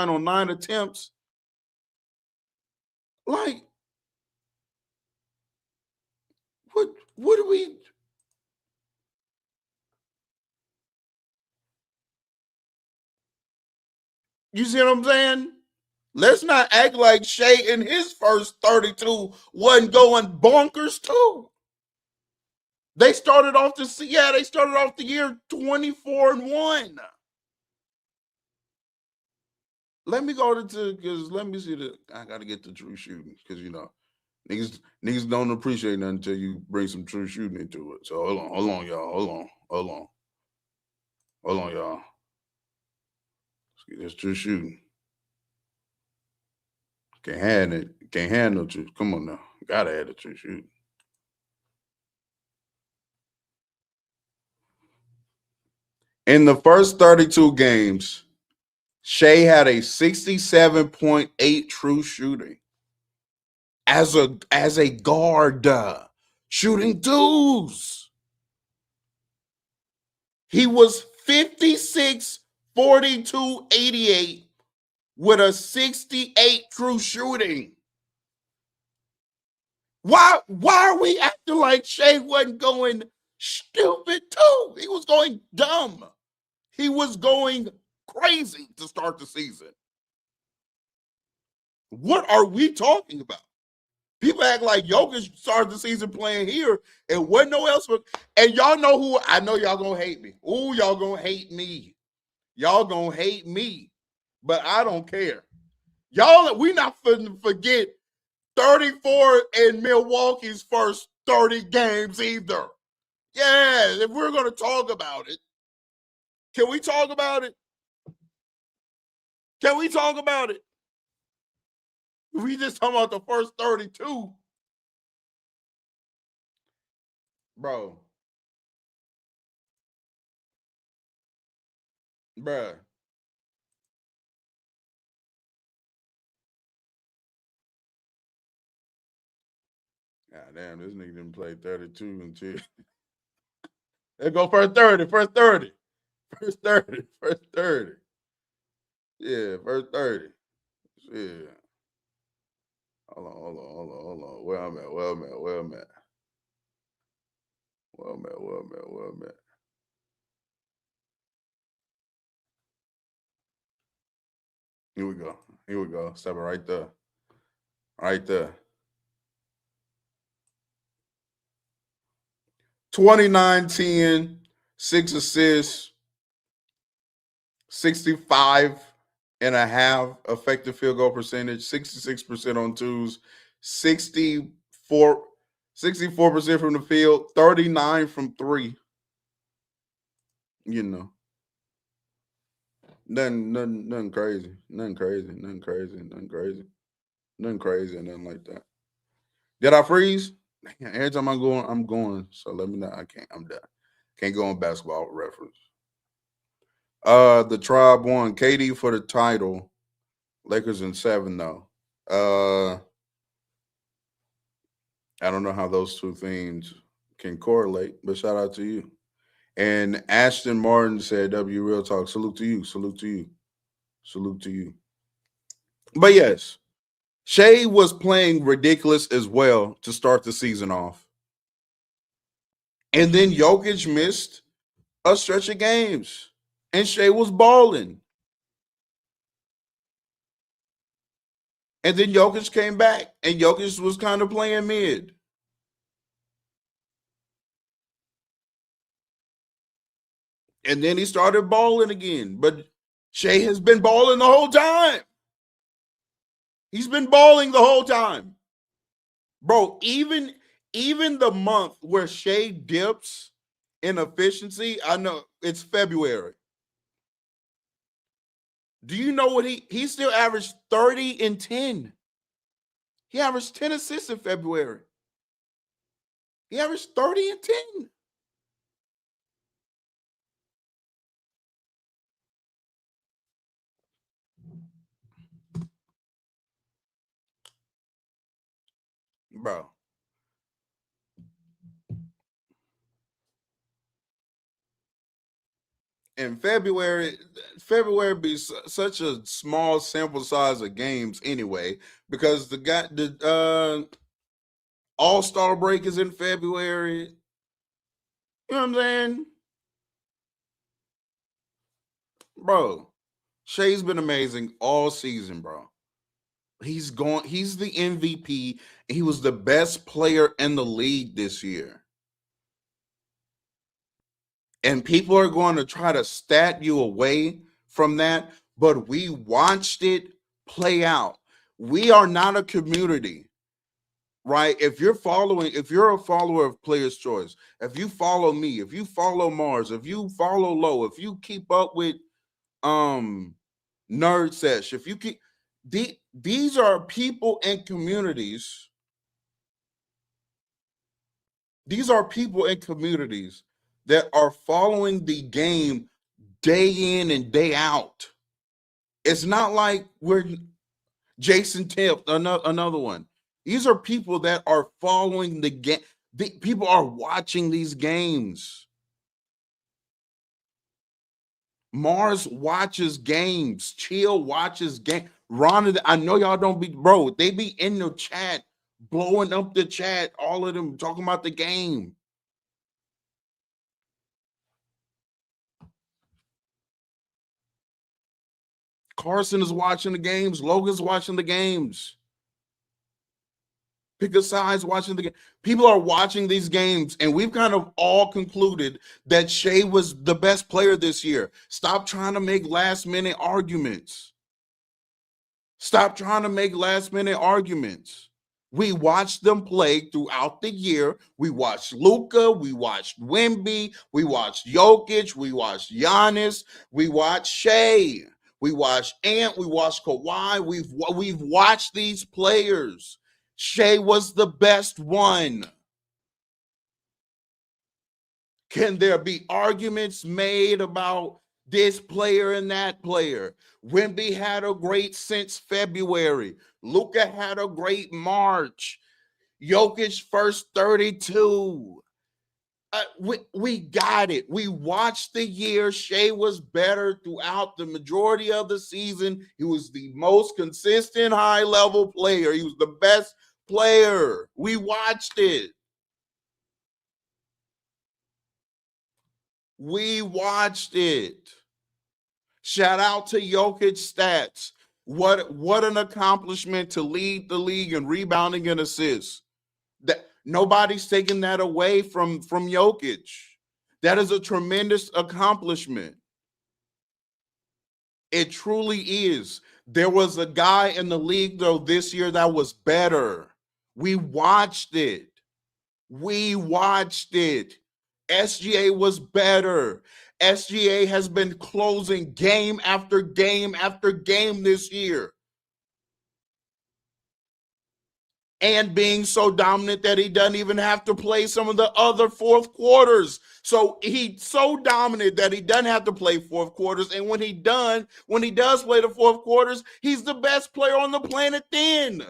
on 9 attempts. Like, what do we? You see what I'm saying? Let's not act like Shea in his first 32 wasn't going bonkers too. They started off the year 24-1. Let me go to because let me see I gotta get the true shooting because niggas don't appreciate nothing until you bring some true shooting into it. So hold on, y'all. Hold on, y'all. Let's get this true shooting. Can't have no truth. Come on now. Gotta add the true shooting. In the first 32 games, Shea had a 67.8 true shooting as a guard shooting twos. He was 56, 42, 88 with a 68 true shooting. Why are we acting like Shea wasn't going stupid too? He was going dumb. He was going crazy to start the season. What are we talking about? People act like Jokic started the season playing here and wasn't no else. And y'all know who I know y'all gonna hate me. Ooh, y'all gonna hate me. Y'all gonna hate me. But I don't care. Y'all, we not finna forget 34 in Milwaukee's first 30 games either. Yeah, if we're gonna talk about it, can we talk about it? Can we talk about it? We just talking about the first 32. Bro. Bruh. God damn, this nigga didn't play 32 until let's go first 30, first 30. First 30, first 30. Yeah, first 30. Yeah. Hold on. Where I'm at. Here we go. Stop it right there. Right there. 29, 10, 6 assists, 65 and a half effective field goal percentage, 66% on twos, 64% from the field, 39 from three. You know. Nothing crazy. Nothing crazy. Nothing crazy. Nothing crazy. Nothing crazy. Nothing like that. Did I freeze? Every time I'm going. So let me know. I can't. I'm done. Can't go on basketball reference. The Tribe won. KD for the title. Lakers in 7 though. I don't know how those two things can correlate, but shout out to you. And Ashton Martin said, "W Real Talk. Salute to you. Salute to you. Salute to you." But yes, Shea was playing ridiculous as well to start the season off. And then Jokic missed a stretch of games. And Shea was balling. And then Jokic came back. And Jokic was kind of playing mid. And then he started balling again. But Shea has been balling the whole time. He's been balling the whole time. Bro, even the month where Shea dips in efficiency, I know it's February. Do you know what he still averaged 30 and 10? He averaged 10 assists in February. He averaged 30 and 10. Bro. In February be such a small sample size of games anyway, because the All-Star break is in February. You know what I'm saying? Bro, Shea's been amazing all season, bro. He's the MVP. He was the best player in the league this year. And people are going to try to stat you away from that, but we watched it play out. We are not a community, right? If you're a follower of Player's Choice, if you follow me, if you follow Mars, if you follow Low, if you keep up with um Nerd Sesh, if you keep these are people and communities. These are people and communities that are following the game day in and day out. It's not like we're Jason Tip, another one. These are people that are following the game. People are watching these games. Mars watches games. Chill watches game. Ron, I know y'all don't be, bro. They be in the chat, blowing up the chat. All of them talking about the game. Carson is watching the games. Logan's watching the games. Pick a size watching the game. People are watching these games, and we've kind of all concluded that Shea was the best player this year. Stop trying to make last minute arguments. Stop trying to make last minute arguments. We watched them play throughout the year. We watched Luka, we watched Wemby, we watched Jokic, we watched Giannis, we watched Shea, we watched Ant, we watched Kawhi. We've watched these players. Shea was the best one. Can there be arguments made about this player and that player? Wemby had a great since February. Luka had a great March. Jokic first 32. We got it. We watched the year. Shea was better throughout the majority of the season. He was the most consistent high-level player. He was the best player. We watched it. We watched it. Shout out to Jokic stats. What an accomplishment to lead the league in rebounding and assists. That nobody's taking that away from Jokic. That is a tremendous accomplishment. It truly is. There was a guy in the league though this year that was better. We watched it. We watched it. SGA was better. SGA has been closing game after game after game this year. And being so dominant that he doesn't even have to play some of the other fourth quarters. So he's so dominant that he doesn't have to play fourth quarters. And when he does play the fourth quarters, he's the best player on the planet then.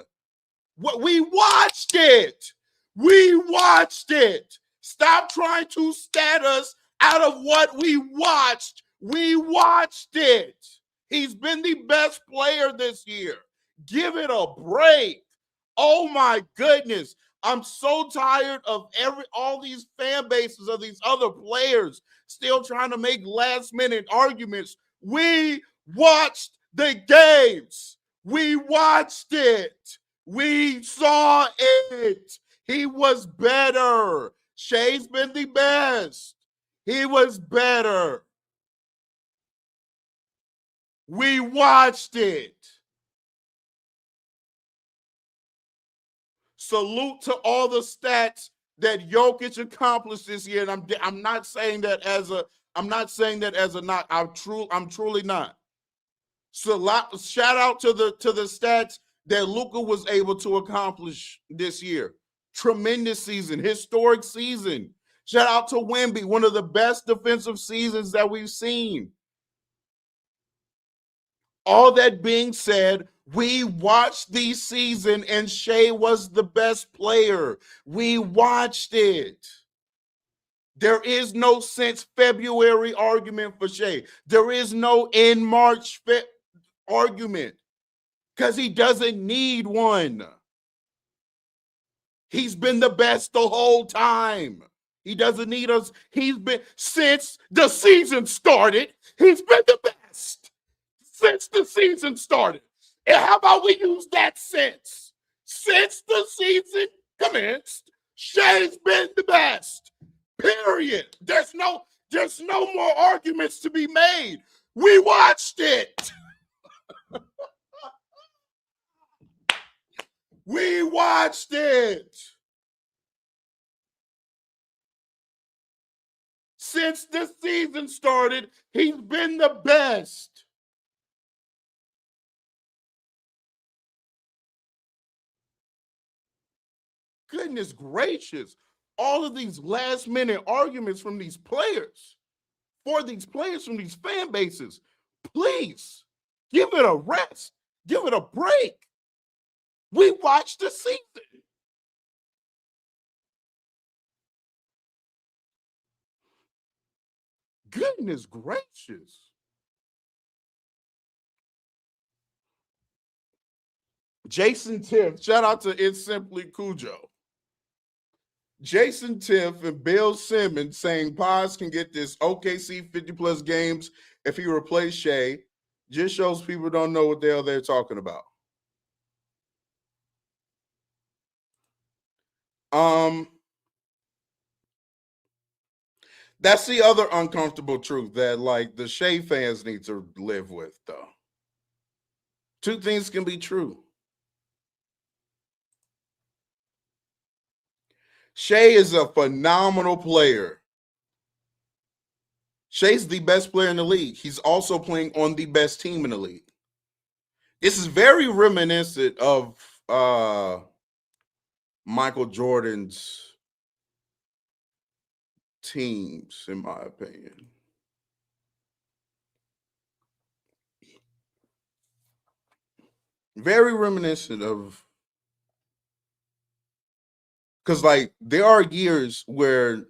We watched it. We watched it. Stop trying to stat us out of what we watched. We watched it. He's been the best player this year. Give it a break. Oh my goodness. I'm so tired of all these fan bases of these other players still trying to make last minute arguments. We watched the games. We watched it. We saw it. He was better. Shai's been the best. He was better. We watched it. Salute to all the stats that Jokic accomplished this year, and I'm not saying that as a knock. I'm truly not. So shout out to the stats that Luka was able to accomplish this year. Tremendous season, historic season. Shout out to Wemby, one of the best defensive seasons that we've seen. All that being said, we watched the season and Shai was the best player. We watched it. There is no since February argument for Shai. There is no in March argument because he doesn't need one. He's been the best the whole time. He doesn't need us. He's been, since the season started, he's been the best. Since the season started. And how about we use that since? Since the season commenced, Shai's been the best. Period. There's no more arguments to be made. We watched it. We watched it. Since the season started, he's been the best. Goodness gracious. All of these last minute arguments from these players, from these fan bases, please give it a rest. Give it a break. We watched the season. Goodness gracious. Jason Tiff, shout out to It's Simply Cujo. Jason Tiff and Bill Simmons saying Paz can get this OKC 50-plus games if he replaced Shai just shows people don't know what the hell they're talking about. That's the other uncomfortable truth that, like, the Shai fans need to live with, though. Two things can be true. Shai is a phenomenal player. Shai's the best player in the league. He's also playing on the best team in the league. This is very reminiscent of Michael Jordan's teams, in my opinion. Very reminiscent of, because, like, there are years where,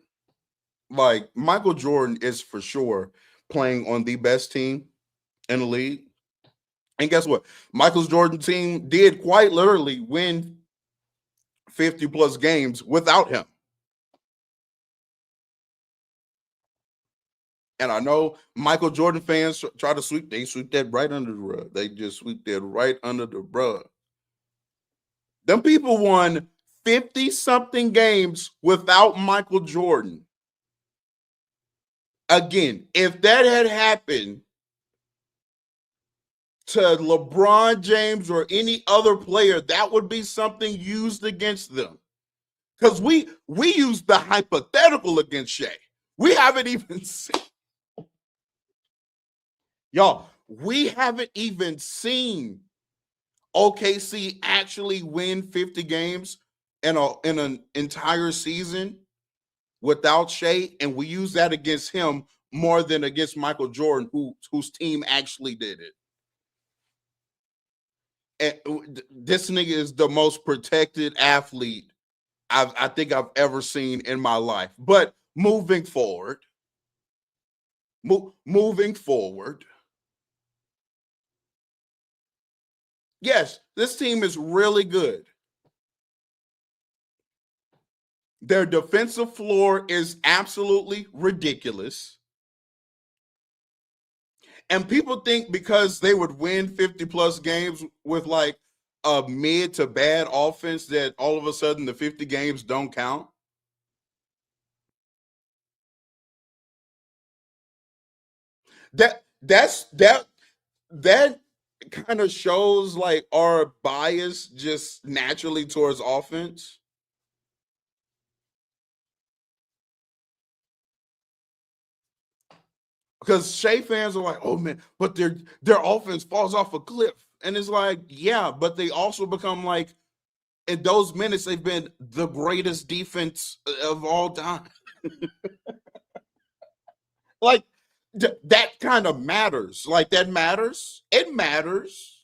like, Michael Jordan is for sure playing on the best team in the league. And guess what? Michael Jordan's team did quite literally win 50-plus games without him. And I know Michael Jordan fans try to sweep that right under the rug. They just sweep that right under the rug. Them people won 50-something games without Michael Jordan. Again, if that had happened to LeBron James or any other player, that would be something used against them. Because we used the hypothetical against Shai. We haven't even seen. Y'all, we haven't even seen OKC actually win 50 games in an entire season without Shea, and we use that against him more than against Michael Jordan, whose team actually did it. And this nigga is the most protected athlete I think I've ever seen in my life. But moving forward, yes, this team is really good. Their defensive floor is absolutely ridiculous. And people think because they would win 50 plus games with like a mid to bad offense that all of a sudden the 50 games don't count. That kind of shows like our bias just naturally towards offense. Because Shea fans are like, oh man, but their offense falls off a cliff. And it's like, yeah, but they also become like in those minutes, they've been the greatest defense of all time. Like that kind of matters. Like that matters. It matters.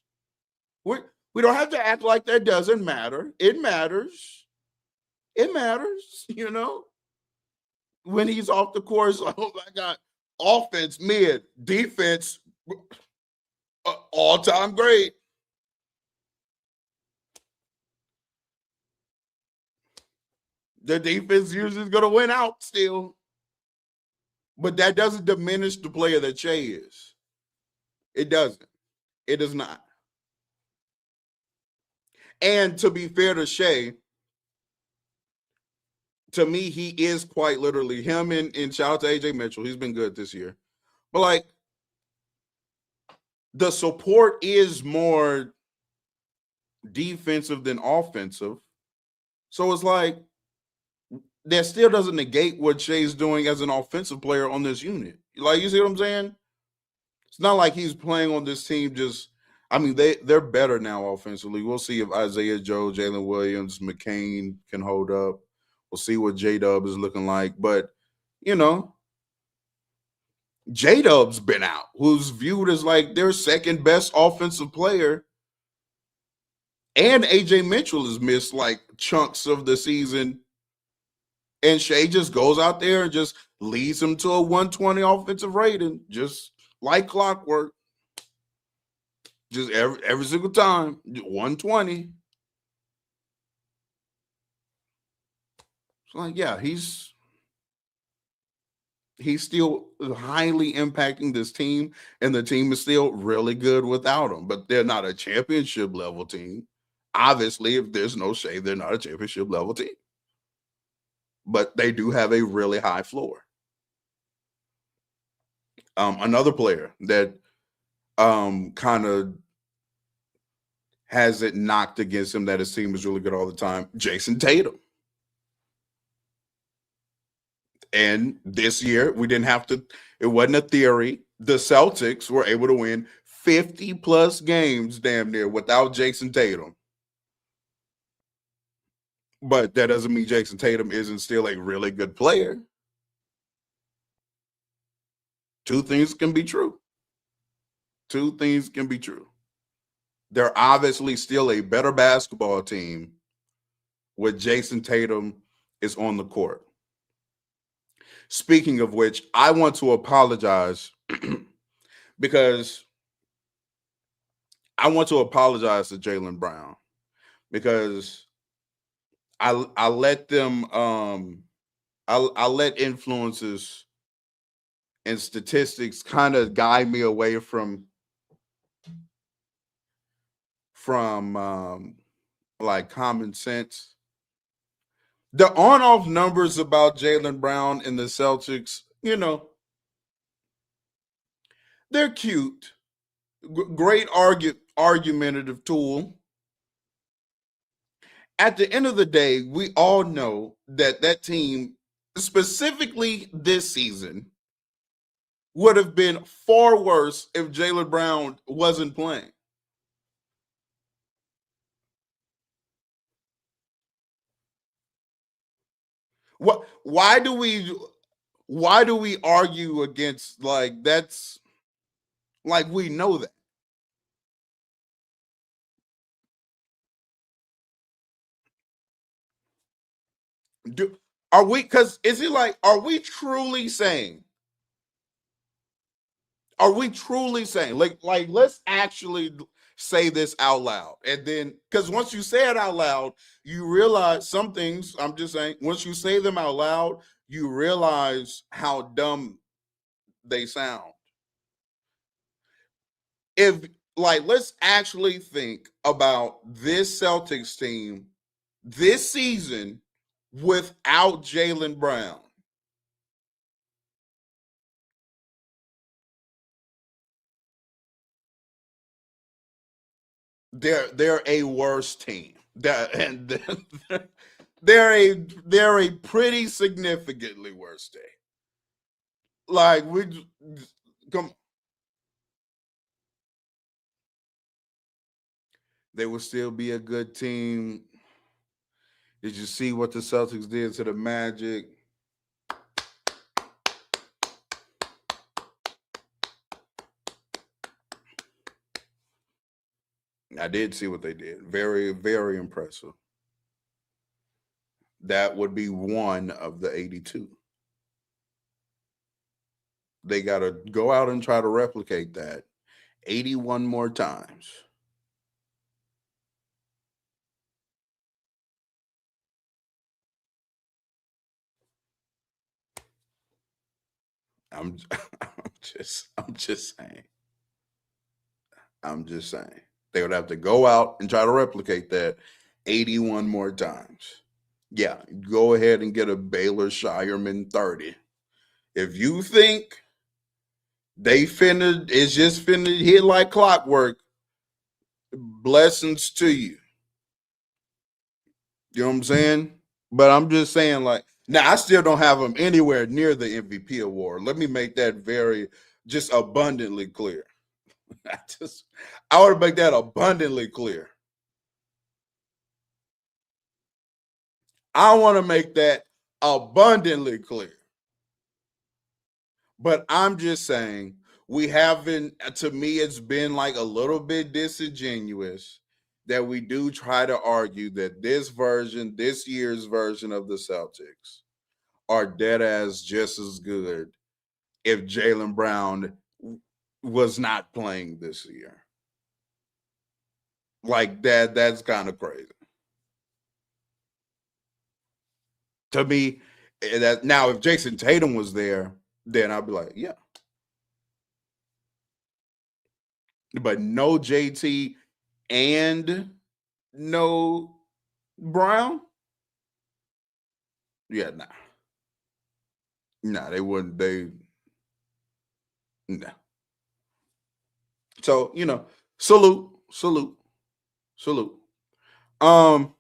We don't have to act like that doesn't matter. It matters. It matters. When he's off the course, like, oh my God, offense mid, defense all time great. The defense usually is going to win out still. But that doesn't diminish the player that Shea is. It doesn't. It does not. And to be fair to Shea, to me, he is quite literally him and shout out to AJ Mitchell. He's been good this year. But like the support is more defensive than offensive. So it's like that still doesn't negate what Shea's doing as an offensive player on this unit. Like, you see what I'm saying? It's not like he's playing on this team just. I mean, they're better now offensively. We'll see if Isaiah Joe, Jalen Williams, McCain can hold up. We'll see what J-Dub is looking like. But, J-Dub's been out, who's viewed as like their second best offensive player. And AJ Mitchell has missed like chunks of the season. And Shea just goes out there and just leads him to a 120 offensive rating, just like clockwork. Just every single time, 120. So like, yeah, he's still highly impacting this team, and the team is still really good without him. But they're not a championship level team. Obviously, if there's no Shea, they're not a championship level team. But they do have a really high floor. Another player that kind of has it knocked against him that his team is really good all the time, Jason Tatum. And this year, we didn't have to, it wasn't a theory. The Celtics were able to win 50 plus games damn near without Jason Tatum. But that doesn't mean Jason Tatum isn't still a really good player. Two things can be true. Two things can be true. They're obviously still a better basketball team with Jason Tatum is on the court. Speaking of which, I want to apologize because I want to apologize to Jaylen Brown because I let them I let influences and statistics kind of guide me away from like common sense. The on-off numbers about Jaylen Brown and the Celtics, they're cute. Great argumentative tool. At the end of the day, we all know that team, specifically this season, would have been far worse if Jaylen Brown wasn't playing. What? Why do we argue against like that's like we know that? Do are we? Because is it like are we truly saying are we truly saying like let's actually say this out loud and then because once you say it out loud you realize some things I'm just saying once you say them out loud you realize how dumb they sound if like let's actually think about this Celtics team this season without Jaylen Brown. They're a worse team. And they're a pretty significantly worse team. Like we come, they will still be a good team. Did you see what the Celtics did to the Magic? I did see what they did. Very, very impressive. That would be one of the 82. They got to go out and try to replicate that 81 more times. I'm, I'm just saying. I'm just saying. They would have to go out and try to replicate that 81 more times. Yeah, go ahead and get a Baylor Shireman 30. If you think they finna, it's just finna hit like clockwork, blessings to you. You know what I'm saying? But I'm just saying, like, now I still don't have them anywhere near the MVP award. Let me make that very just abundantly clear. I just I want to make that abundantly clear. I want to make that abundantly clear. But I'm just saying we haven't to me it's been like a little bit disingenuous that we do try to argue that this year's version of the Celtics are dead as just as good if Jaylen Brown was not playing this year. Like that's kind of crazy. To me, that now if Jason Tatum was there, then I'd be like, yeah. But no JT and no Brown, yeah, nah, they wouldn't. They nah. So salute, salute, salute. Um,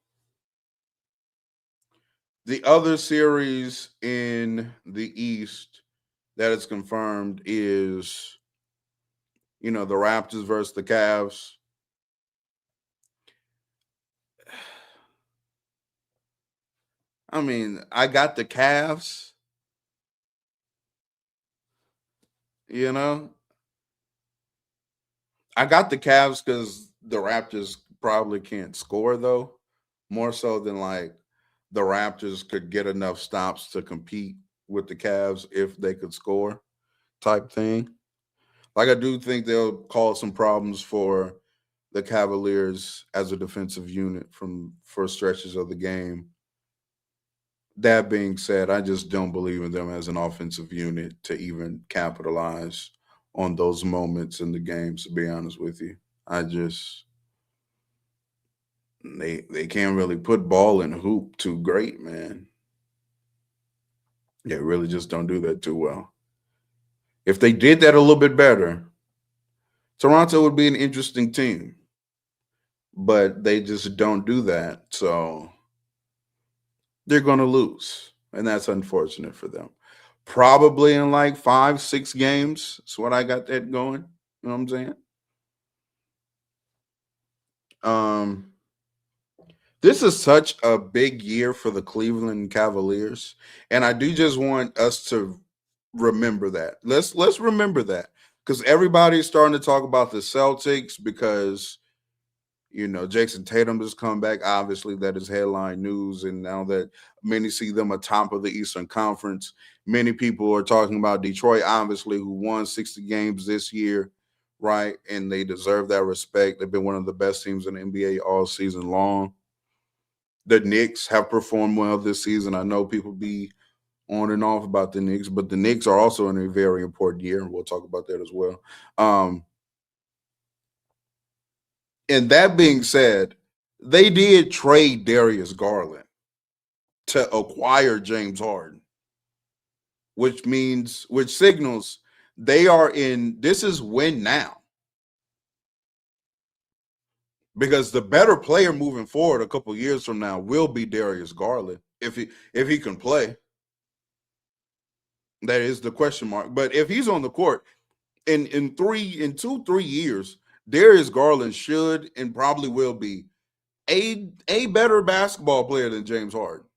the other series in the East that is confirmed is the Raptors versus the Cavs. I mean, I got the Cavs. You know, I got the Cavs because the Raptors probably can't score though. More so than like the Raptors could get enough stops to compete with the Cavs if they could score, type thing. Like I do think they'll cause some problems for the Cavaliers as a defensive unit from first stretches of the game. That being said, I just don't believe in them as an offensive unit to even capitalize on those moments in the games. To be honest with you, I just they can't really put ball in a hoop too great, man. They really just don't do that too well. If they did that a little bit better, Toronto would be an interesting team. But they just don't do that, so they're going to lose, and that's unfortunate for them. Probably in like 5, 6 games. That's what I got that going. You know what I'm saying? Um, this is such a big year for the Cleveland Cavaliers, and I do just want us to remember that. Let's remember that because everybody's starting to talk about the Celtics because Jason Tatum has come back. Obviously, that is headline news, and now that many see them atop of the Eastern Conference, many people are talking about Detroit, obviously, who won 60 games this year, right? And they deserve that respect. They've been one of the best teams in the NBA all season long. The Knicks have performed well this season. I know people be on and off about the Knicks, but the Knicks are also in a very important year. We'll talk about that as well. And that being said, they did trade Darius Garland to acquire James Harden, which signals they are in this is win now. Because the better player moving forward a couple years from now will be Darius Garland if he can play. That is the question mark. But if he's on the court in 2-3 years, Darius Garland should and probably will be a better basketball player than James Harden.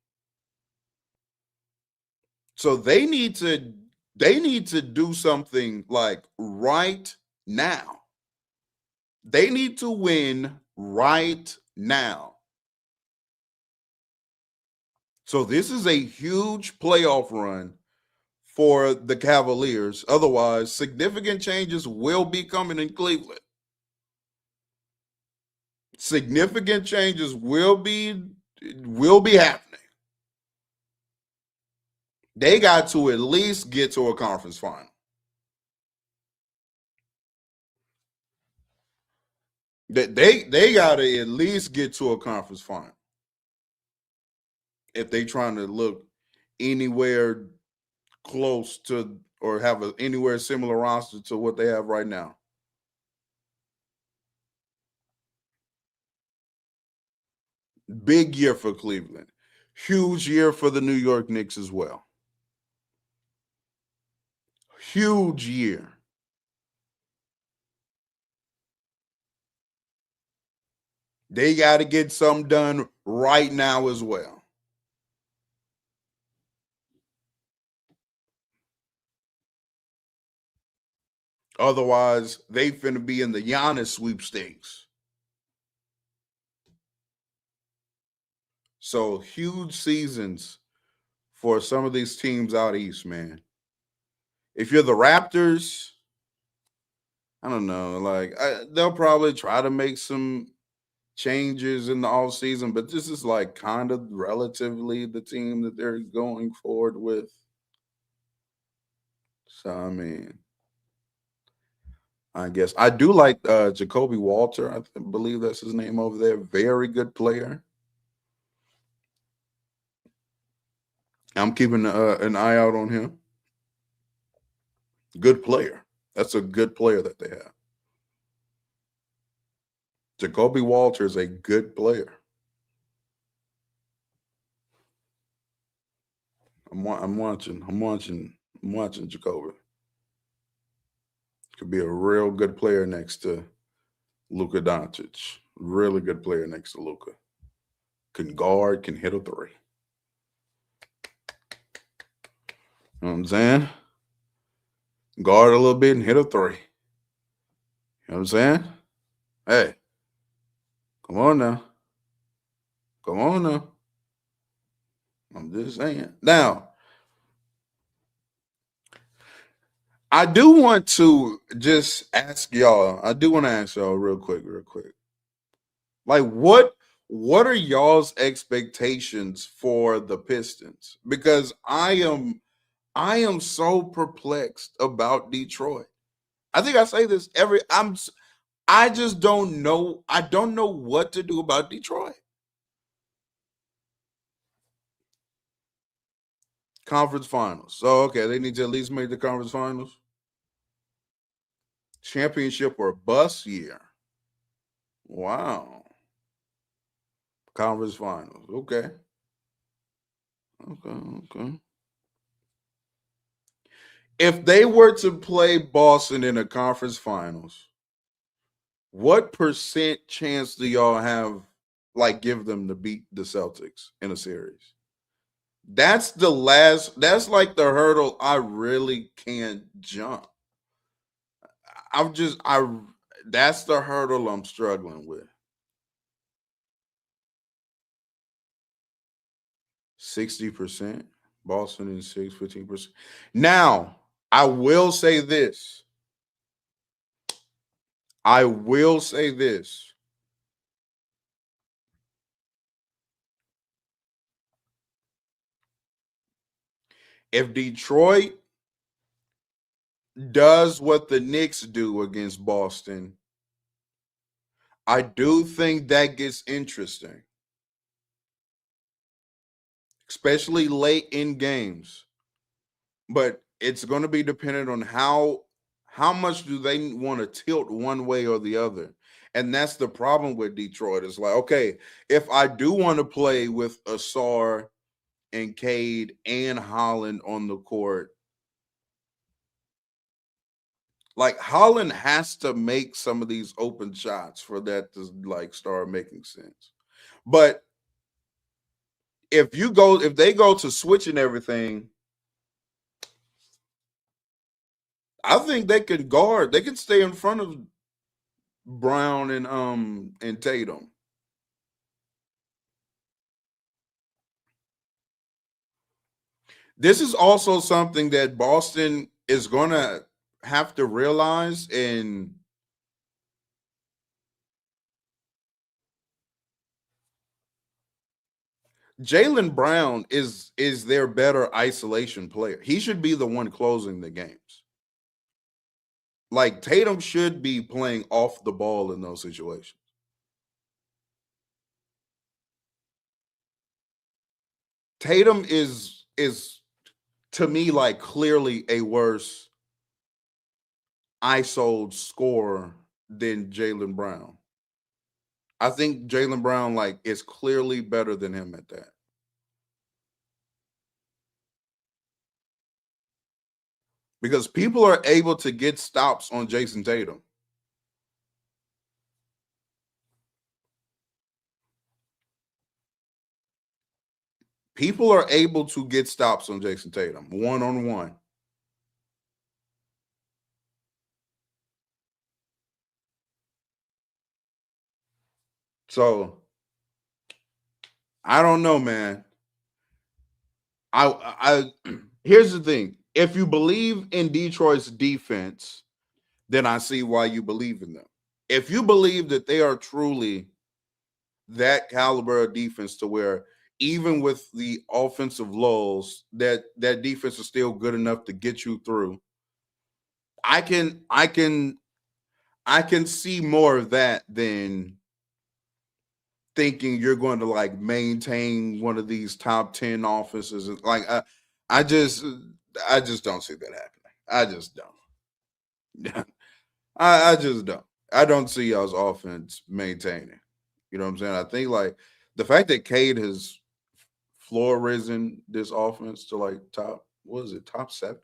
So they need to do something like right now. They need to win right now. So this is a huge playoff run for the Cavaliers. Otherwise, significant changes will be coming in Cleveland. Significant changes will be happening. They got to at least get to a conference final. They got to at least get to a conference final if they trying to look anywhere close to or have anywhere similar roster to what they have right now. Big year for Cleveland. Huge year for the New York Knicks as well. Huge year. They got to get something done right now as well. Otherwise, they finna be in the Giannis sweepstakes. So huge seasons for some of these teams out east, man. If you're the Raptors, I don't know. They'll probably try to make some changes in the off season, but this is like kind of relatively the team that they're going forward with. So I mean, I guess I do like Jacoby Walter. I believe that's his name over there. Very good player. I'm keeping an eye out on him. Good player. That's a good player that they have. Jacoby Walter is a good player. I'm watching Jacoby. Could be a real good player next to Luka Doncic. Really good player next to Luka. Can guard, can hit a three. You know what I'm saying? Guard a little bit and hit a three. You know what I'm saying? Hey, come on now. Come on now. I'm just saying. Now, I do want to just ask y'all. I do want to ask y'all real quick. Like what are y'all's expectations for the Pistons? Because I am so perplexed about Detroit. I think I say this I just don't know. I don't know what to do about Detroit. Conference finals. So okay, they need to at least make the conference finals. Championship or bust year. Wow. Conference finals. Okay. Okay. If they were to play Boston in the conference finals, what percent chance do y'all have, like, give them to beat the Celtics in a series? That's like the hurdle I really can't jump. I'm just, that's the hurdle I'm struggling with. 60%. Boston is 15%. Now, I will say this. I will say this. If Detroit does what the Knicks do against Boston, I do think that gets interesting, especially late in games. But it's going to be dependent on how much do they want to tilt one way or the other. And that's the problem with Detroit. It's like, okay, if I do want to play with Asar and Cade and Holland on the court, like Holland has to make some of these open shots for that to like start making sense. But if they go to switching everything, I think they can guard. They can stay in front of Brown and Tatum. This is also something that Boston is gonna have to realize. And Jalen Brown is their better isolation player. He should be the one closing the games. Like Tatum should be playing off the ball in those situations. Tatum is to me like clearly a worse ISO scorer than Jalen Brown. I think Jalen Brown like is clearly better than him at that. Because people are able to get stops on Jason Tatum. People are able to get stops on Jason Tatum one on one. So I don't know, man. I here's the thing. If you believe in Detroit's defense, then I see why you believe in them. If you believe that they are truly that caliber of defense to where even with the offensive lulls, that defense is still good enough to get you through. I can I can I can see more of that than thinking you're going to like maintain one of these top 10 offenses. Like I just I just don't see that happening. I just don't. I just don't. I don't see y'all's offense maintaining. You know what I'm saying? I think like the fact that Cade has floor risen this offense to like top, what is it, top seven?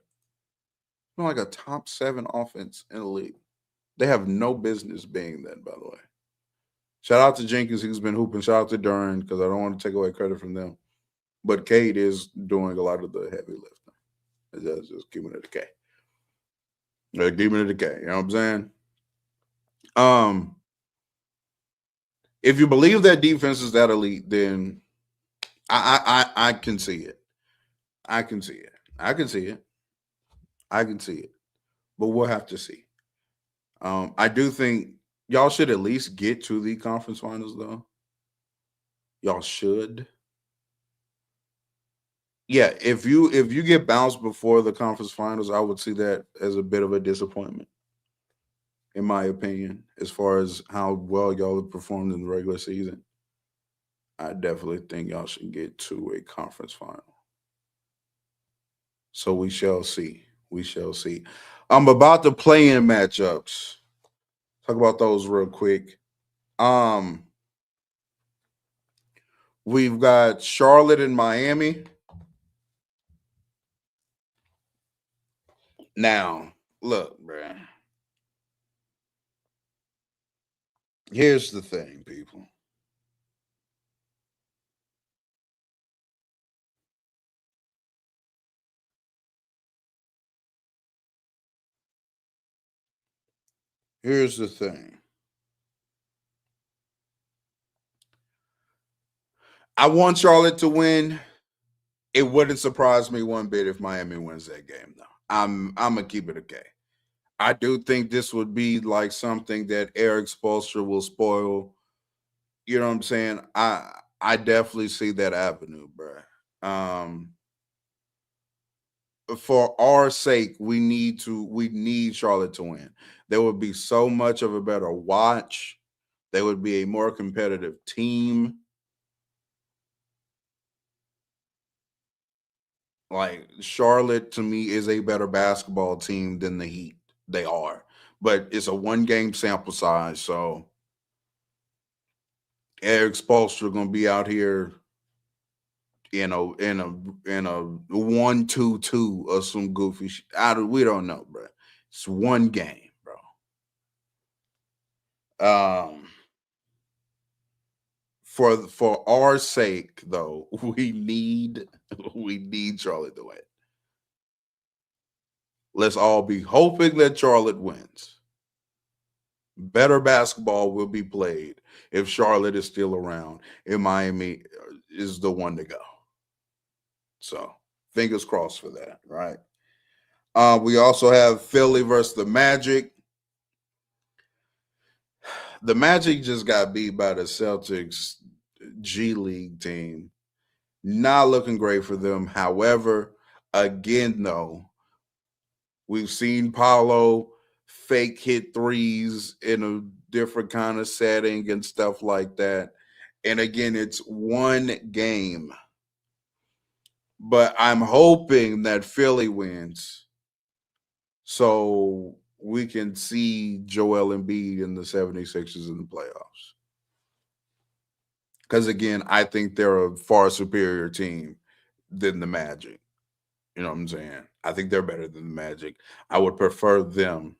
Like a top seven offense in the league. They have no business being that, by the way. Shout out to Jenkins, who's been hooping. Shout out to Duran, because I don't want to take away credit from them. But Cade is doing a lot of the heavy lifting. Just giving it a K. Giving it a K. You know what I'm saying? Um, if you believe that defense is that elite, then I can see it. I can see it. I can see it. I can see it. But we'll have to see. I do think y'all should at least get to the conference finals, though. Y'all should. Yeah, if you get bounced before the conference finals, I would see that as a bit of a disappointment, in my opinion, as far as how well y'all have performed in the regular season. I definitely think y'all should get to a conference final. So we shall see. We shall see. I'm about to play in matchups. Talk about those real quick. Um, we've got Charlotte and Miami. Now, look, bruh. Here's the thing, people. Here's the thing. I want Charlotte to win. It wouldn't surprise me one bit if Miami wins that game, though. I'm gonna keep it okay. I do think this would be like something that Eric Spoelstra will spoil. You know what I'm saying? I definitely see that avenue, bro. For our sake, we need Charlotte to win. There would be so much of a better watch. They would be a more competitive team. Like Charlotte to me is a better basketball team than the Heat. They are. But it's a one game sample size, so Eric Spoelstra gonna be out here in a 1-2-2 or some goofy shit. We don't know, bro. It's one game, bro. Um, for our sake, though, we need Charlotte to win. Let's all be hoping that Charlotte wins. Better basketball will be played if Charlotte is still around and Miami is the one to go. So fingers crossed for that, right? We also have Philly versus the Magic. The Magic just got beat by the Celtics G League team. Not looking great for them. However, again, though, we've seen Paulo fake hit threes in a different kind of setting and stuff like that. And again, it's one game. But I'm hoping that Philly wins so we can see Joel Embiid in the 76ers in the playoffs. Because again, I think they're a far superior team than the Magic. You know what I'm saying? I think they're better than the Magic. I would prefer them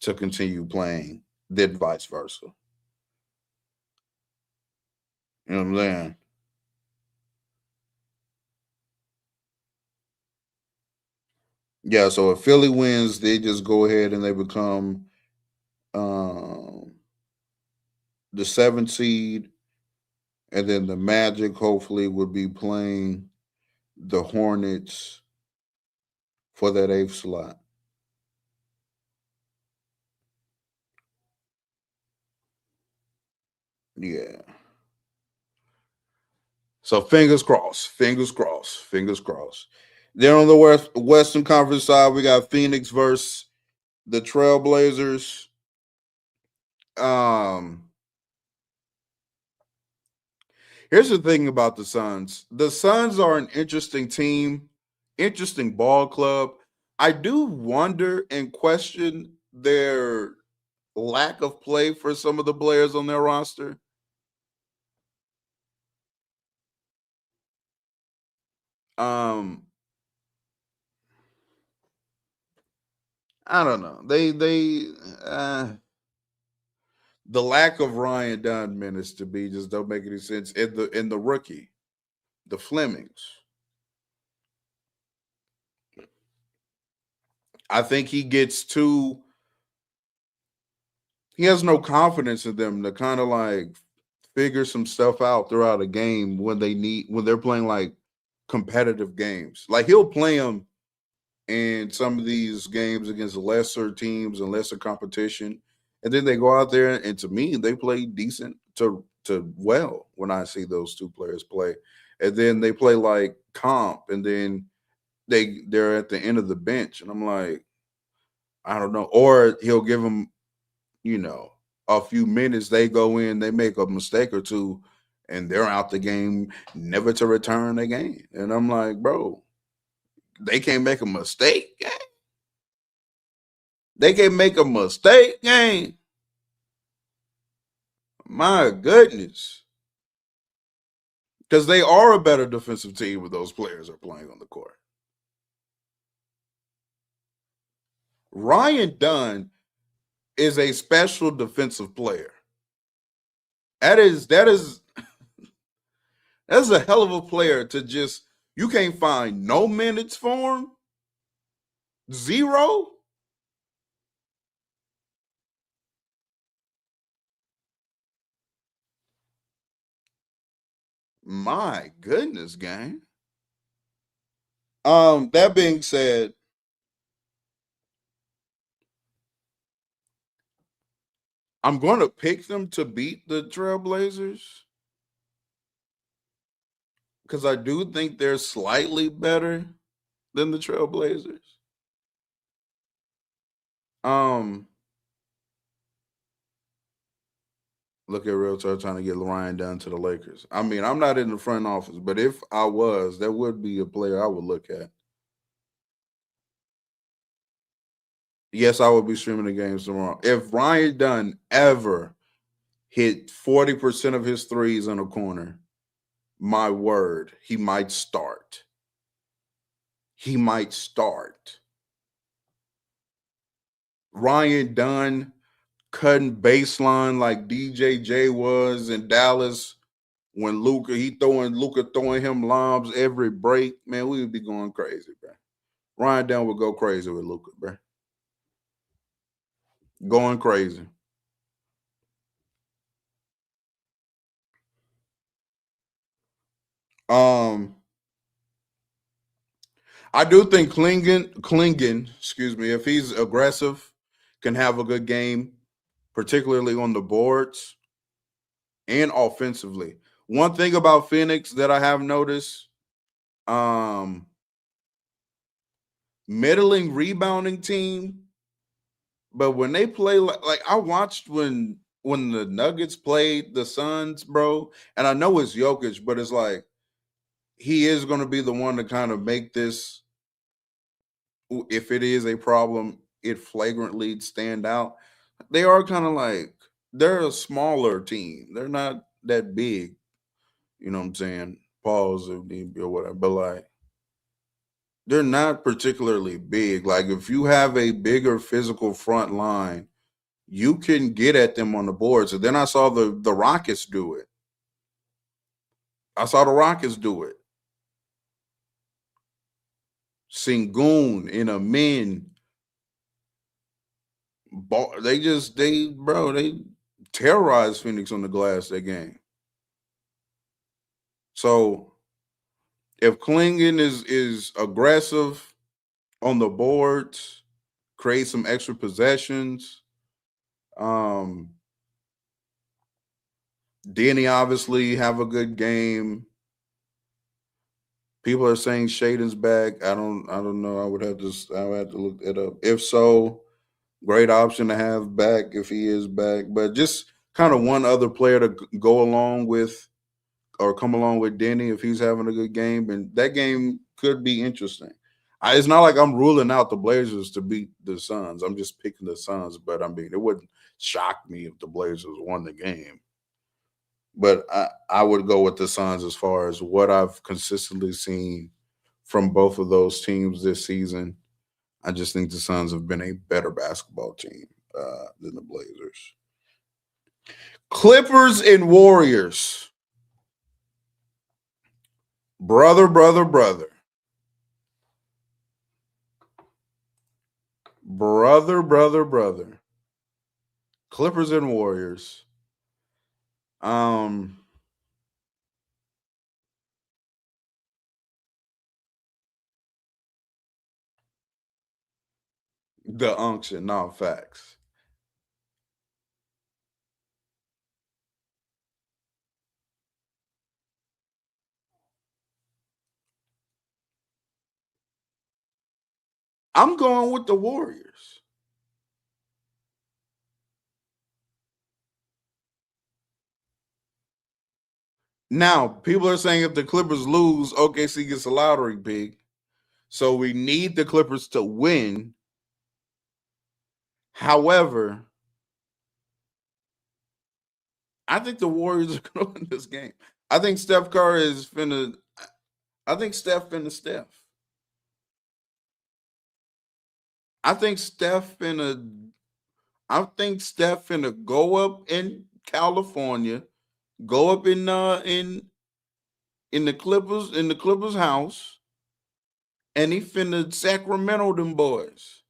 to continue playing than vice versa. You know what I'm saying? Yeah, so if Philly wins, they just go ahead and they become um, the seventh seed, and then the Magic hopefully would be playing the Hornets for that eighth slot. Yeah. So fingers crossed, fingers crossed, fingers crossed. Then on the Western Conference side, we got Phoenix versus the Trailblazers. Um, Here's the thing about the Suns. The Suns are an interesting team, interesting ball club. I do wonder and question their lack of play for some of the players on their roster. Um, I don't know. The lack of Ryan Dunn minutes to be just don't make any sense in the rookie, the Flemings. I think he has no confidence in them to kind of like figure some stuff out throughout a game when they're playing like competitive games. Like he'll play them in some of these games against lesser teams and lesser competition, and then they go out there and to me they play decent to well when I see those two players play, and then they play like comp, and then they're at the end of the bench, and I'm like, I don't know, or he'll give them a few minutes, they go in, they make a mistake or two, and they're out the game, never to return again. And I'm like, bro, they can't make a mistake, gang. They can make a mistake, gang. My goodness. Because they are a better defensive team when those players are playing on the court. Ryan Dunn is a special defensive player. That's a hell of a player to just you can't find no minutes for him. Zero. My goodness, gang. That being said, I'm going to pick them to beat the Trailblazers because I do think they're slightly better than the Trailblazers. Um, Look at Realtor trying to get Ryan Dunn to the Lakers. I mean, I'm not in the front office, but if I was, that would be a player I would look at. Yes, I would be streaming the games tomorrow. If Ryan Dunn ever hit 40% of his threes in a corner, my word, he might start. He might start. Ryan Dunn cutting baseline like DJJ was in Dallas when Luca throwing him lobs every break. Man, we would be going crazy, bro. Ryan Dunn would go crazy with Luca, bro. Going crazy. Um, I do think Klingon, excuse me, if he's aggressive, can have a good game, particularly on the boards and offensively. One thing about Phoenix that I have noticed, um, middling rebounding team, but when they play like I watched when the Nuggets played the Suns, bro, and I know it's Jokic, but it's like he is going to be the one to kind of make this if it is a problem, it flagrantly stand out. They are kind of like they're a smaller team. They're not that big. You know what I'm saying? Pause or whatever. But like they're not particularly big. Like if you have a bigger physical front line, you can get at them on the boards. And then I saw the Rockets do it. I saw the Rockets do it. Sengun in a men ball. They terrorized Phoenix on the glass that game. So if Klingon is aggressive on the boards, create some extra possessions. Um, Denny obviously have a good game. People are saying Shaden's back. I don't know. I would have to look it up. If so, great option to have back if he is back. But just kind of one other player to go along with or come along with Denny if he's having a good game, and that game could be interesting. It's not like I'm ruling out the Blazers to beat the Suns. I'm just picking the Suns, but I mean, it wouldn't shock me if the Blazers won the game. But I would go with the Suns as far as what I've consistently seen from both of those teams this season. I just think the Suns have been a better basketball team than the Blazers. Clippers and Warriors. Brother, brother, brother. Brother, brother, brother. Clippers and Warriors. Um, the unction, no facts. I'm going with the Warriors. Now, people are saying if the Clippers lose, OKC gets a lottery pick. So we need the Clippers to win. However, I think the Warriors are going to win this game. I think Steph Curry is finna. I think Steph finna Steph. I think Steph finna go up in California, go up in the Clippers house, and he finna Sacramento them boys.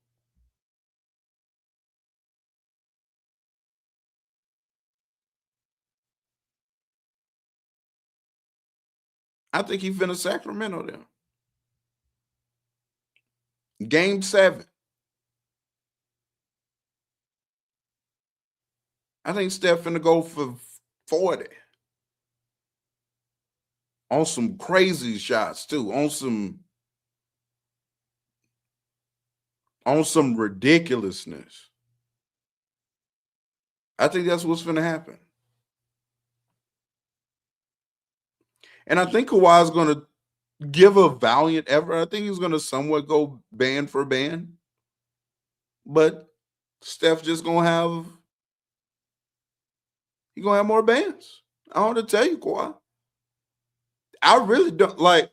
I think he finna Sacramento them. Game 7. I think Steph finna go for 40 on some crazy shots too, on some ridiculousness. I think that's what's finna happen. And I think Kawhi's gonna give a valiant effort. I think he's gonna somewhat go band for band, but Steph just gonna have more bands. I want to tell you, Kawhi. I really don't like.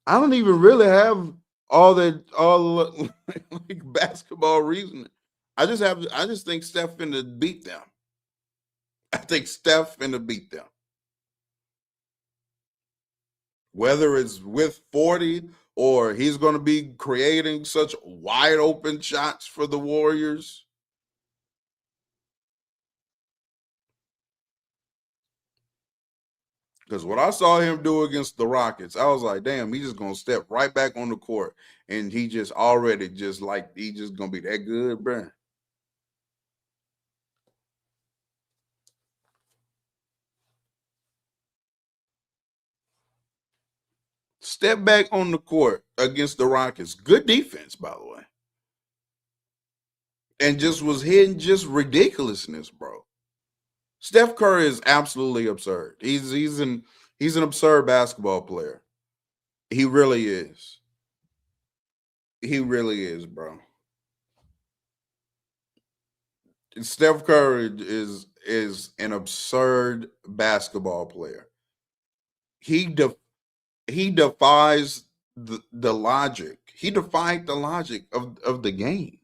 I don't even really have all like basketball reasoning. I just think Steph finna beat them. I think Steph finna beat them. Whether it's with 40 or he's gonna be creating such wide open shots for the Warriors. Because what I saw him do against the Rockets, I was like, damn, he's just gonna step right back on the court. And he just already just like he just gonna be that good, bruh. Step back on the court against the Rockets. Good defense, by the way. And just was hitting just ridiculousness, bro. Steph Curry is absolutely absurd. He's an absurd basketball player. He really is. He really is, bro. Steph Curry is an absurd basketball player. He de- he defies the logic. He defied the logic of the game.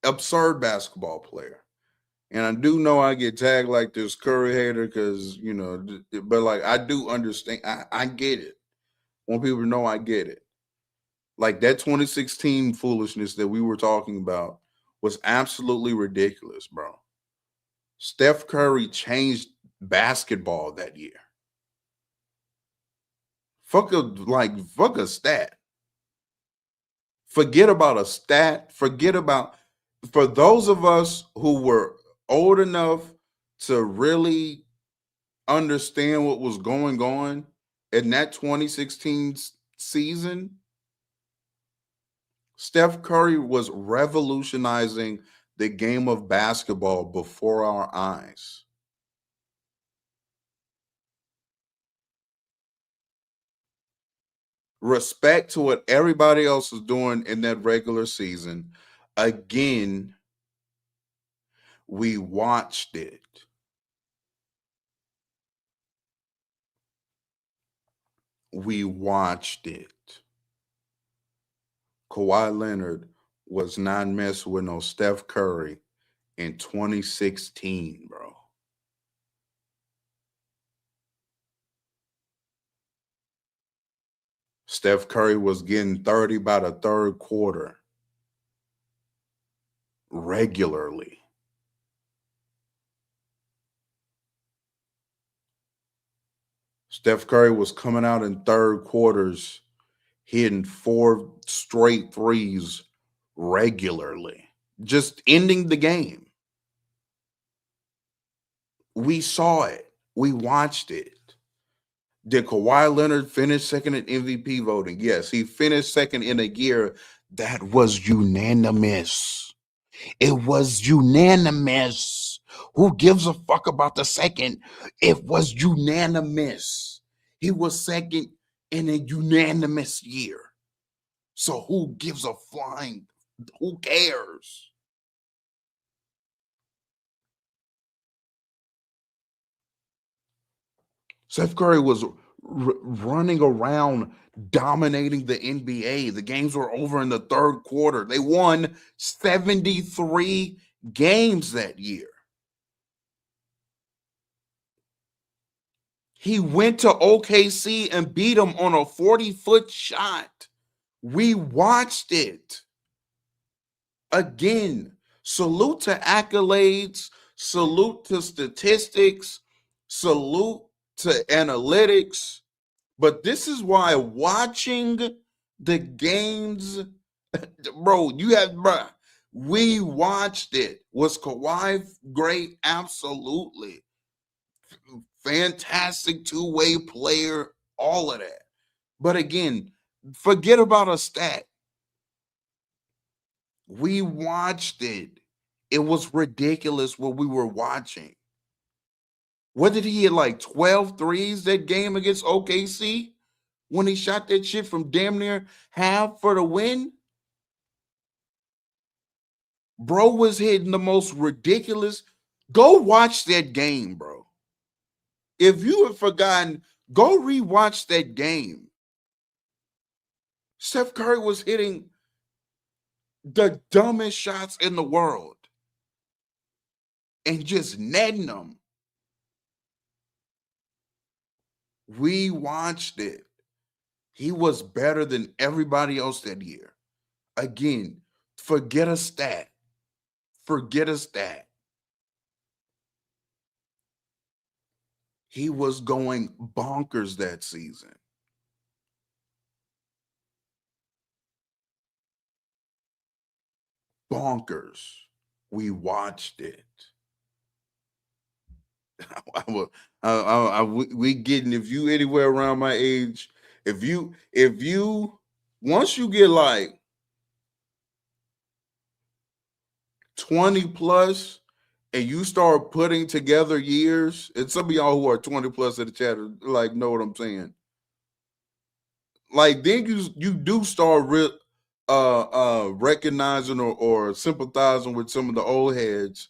Absurd basketball player. And I do know I get tagged like this Curry hater because, but like I do understand. I get it. I want people to know I get it. Like that 2016 foolishness that we were talking about was absolutely ridiculous, bro. Steph Curry changed basketball that year. Fuck a stat. Forget about a stat. Forget about for those of us who were old enough to really understand what was going on in that 2016 season. Steph Curry was revolutionizing the game of basketball before our eyes. Respect to what everybody else was doing in that regular season. Again, we watched it. We watched it. Kawhi Leonard was not messing with no Steph Curry in 2016, bro. Steph Curry was getting 30 by the third quarter regularly. Steph Curry was coming out in third quarters, hitting 4 straight threes regularly, just ending the game. We saw it. We watched it. Did Kawhi Leonard finish second in MVP voting? Yes, he finished second in a year that was unanimous. It was unanimous. Who gives a fuck about the second? It was unanimous. He was second in a unanimous year. So who gives a flying? Who cares? Steph Curry was running around dominating the NBA. The games were over in the third quarter. They won 73 games that year. He went to OKC and beat him on a 40-foot shot. We watched it. Again, salute to accolades, salute to statistics, salute to analytics. But this is why watching the games, bro, we watched it. Was Kawhi great? Absolutely. Fantastic two-way player, all of that. But again, forget about a stat. We watched it. It was ridiculous what we were watching. What did he hit, like 12 threes that game against OKC when he shot that shit from damn near half for the win? Bro was hitting the most ridiculous. Go watch that game, bro. If you have forgotten, go rewatch that game. Steph Curry was hitting the dumbest shots in the world and just netting them. We watched it. He was better than everybody else that year. Again, forget a stat. Forget a stat. He was going bonkers that season. Bonkers. We watched it. We getting, if you anywhere around my age, if you once you get like 20 plus and you start putting together years, and some of y'all who are 20 plus in the chat like know what I'm saying. Like then you do start recognizing or sympathizing with some of the old heads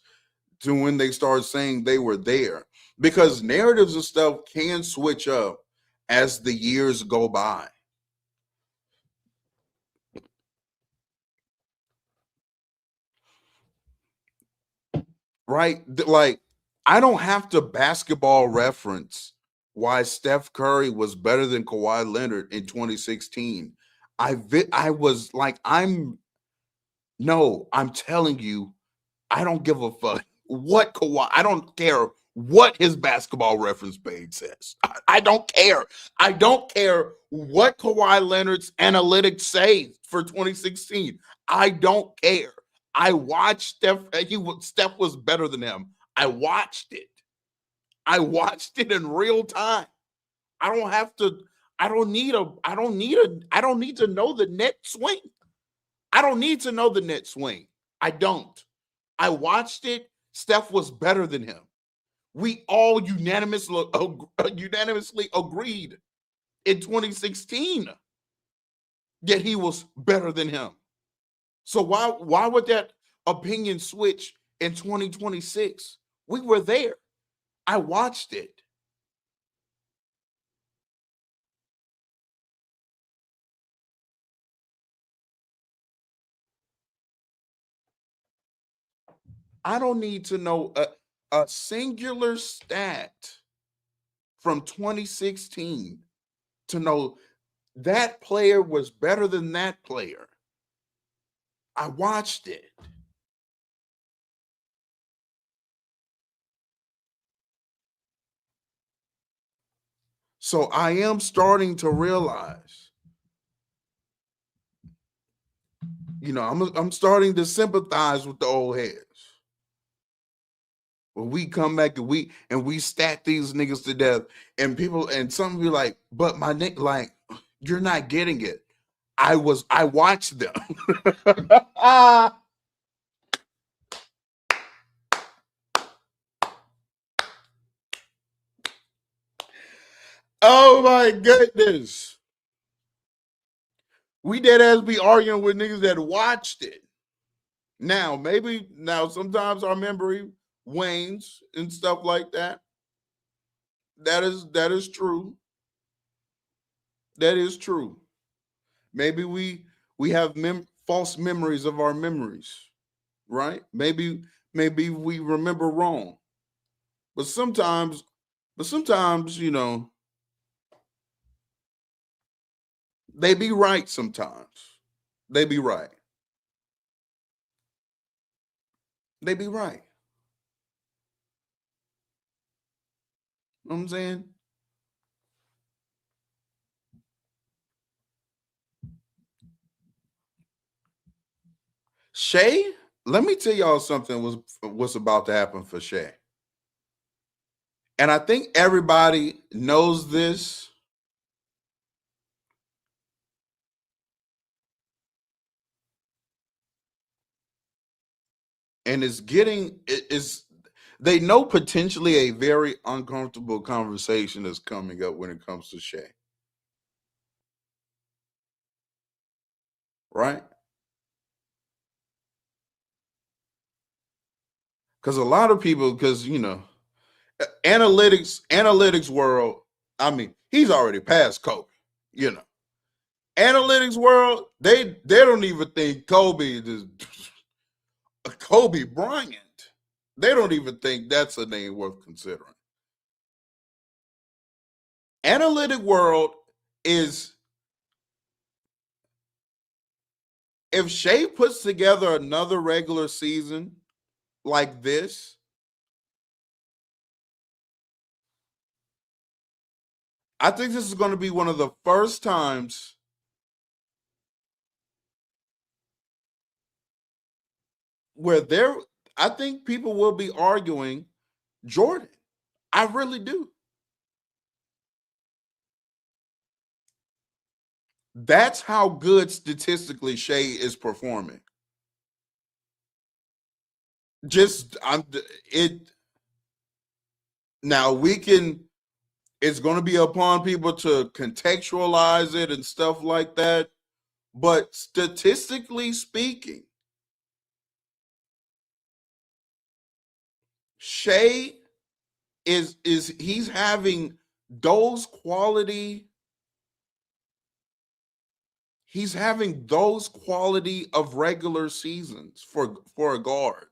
to when they start saying they were there, because narratives and stuff can switch up as the years go by. Right? Like, I don't have to basketball reference why Steph Curry was better than Kawhi Leonard in 2016. I was like, I'm telling you, I don't give a fuck what Kawhi. I don't care what his basketball reference page says. I don't care. I don't care what Kawhi Leonard's analytics say for 2016. I don't care. I watched Steph. Steph was better than him. I watched it. I watched it in real time. I don't have to. I don't need to know the net swing. I don't need to know the net swing. I don't. I watched it. Steph was better than him. We all unanimously agreed in 2016 that he was better than him. So why would that opinion switch in 2026? We were there. I watched it. I don't need to know a singular stat from 2016 to know that player was better than that player. I watched it. So I am starting to realize, I'm starting to sympathize with the old heads. When we come back and we stack these niggas to death, and some of you like, but my nick, like, you're not getting it. I watched them. Oh my goodness. We dead ass be arguing with niggas that watched it. Now, sometimes our memory wanes and stuff like that. That is true. That is true. Maybe we have false memories of our memories, right? Maybe we remember wrong. But sometimes, but sometimes, they be right sometimes. They be right. They be right. You know what I'm saying? Shay, let me tell y'all something was what's about to happen for Shay. And I think everybody knows this. And it's getting it is they know potentially a very uncomfortable conversation is coming up when it comes to Shay. Right? Because a lot of people, analytics world, I mean, he's already past Kobe, you know. Analytics world, they don't even think Kobe is Kobe Bryant. They don't even think that's a name worth considering. Analytic world is if Shea puts together another regular season like this, I think this is going to be one of the first times where I think people will be arguing Jordan. I really do. That's how good statistically Shea is performing. Just I'm it now we can it's going to be upon people to contextualize it and stuff like that, but statistically speaking, Shea is he's having those quality he's having those quality of regular seasons for a guard.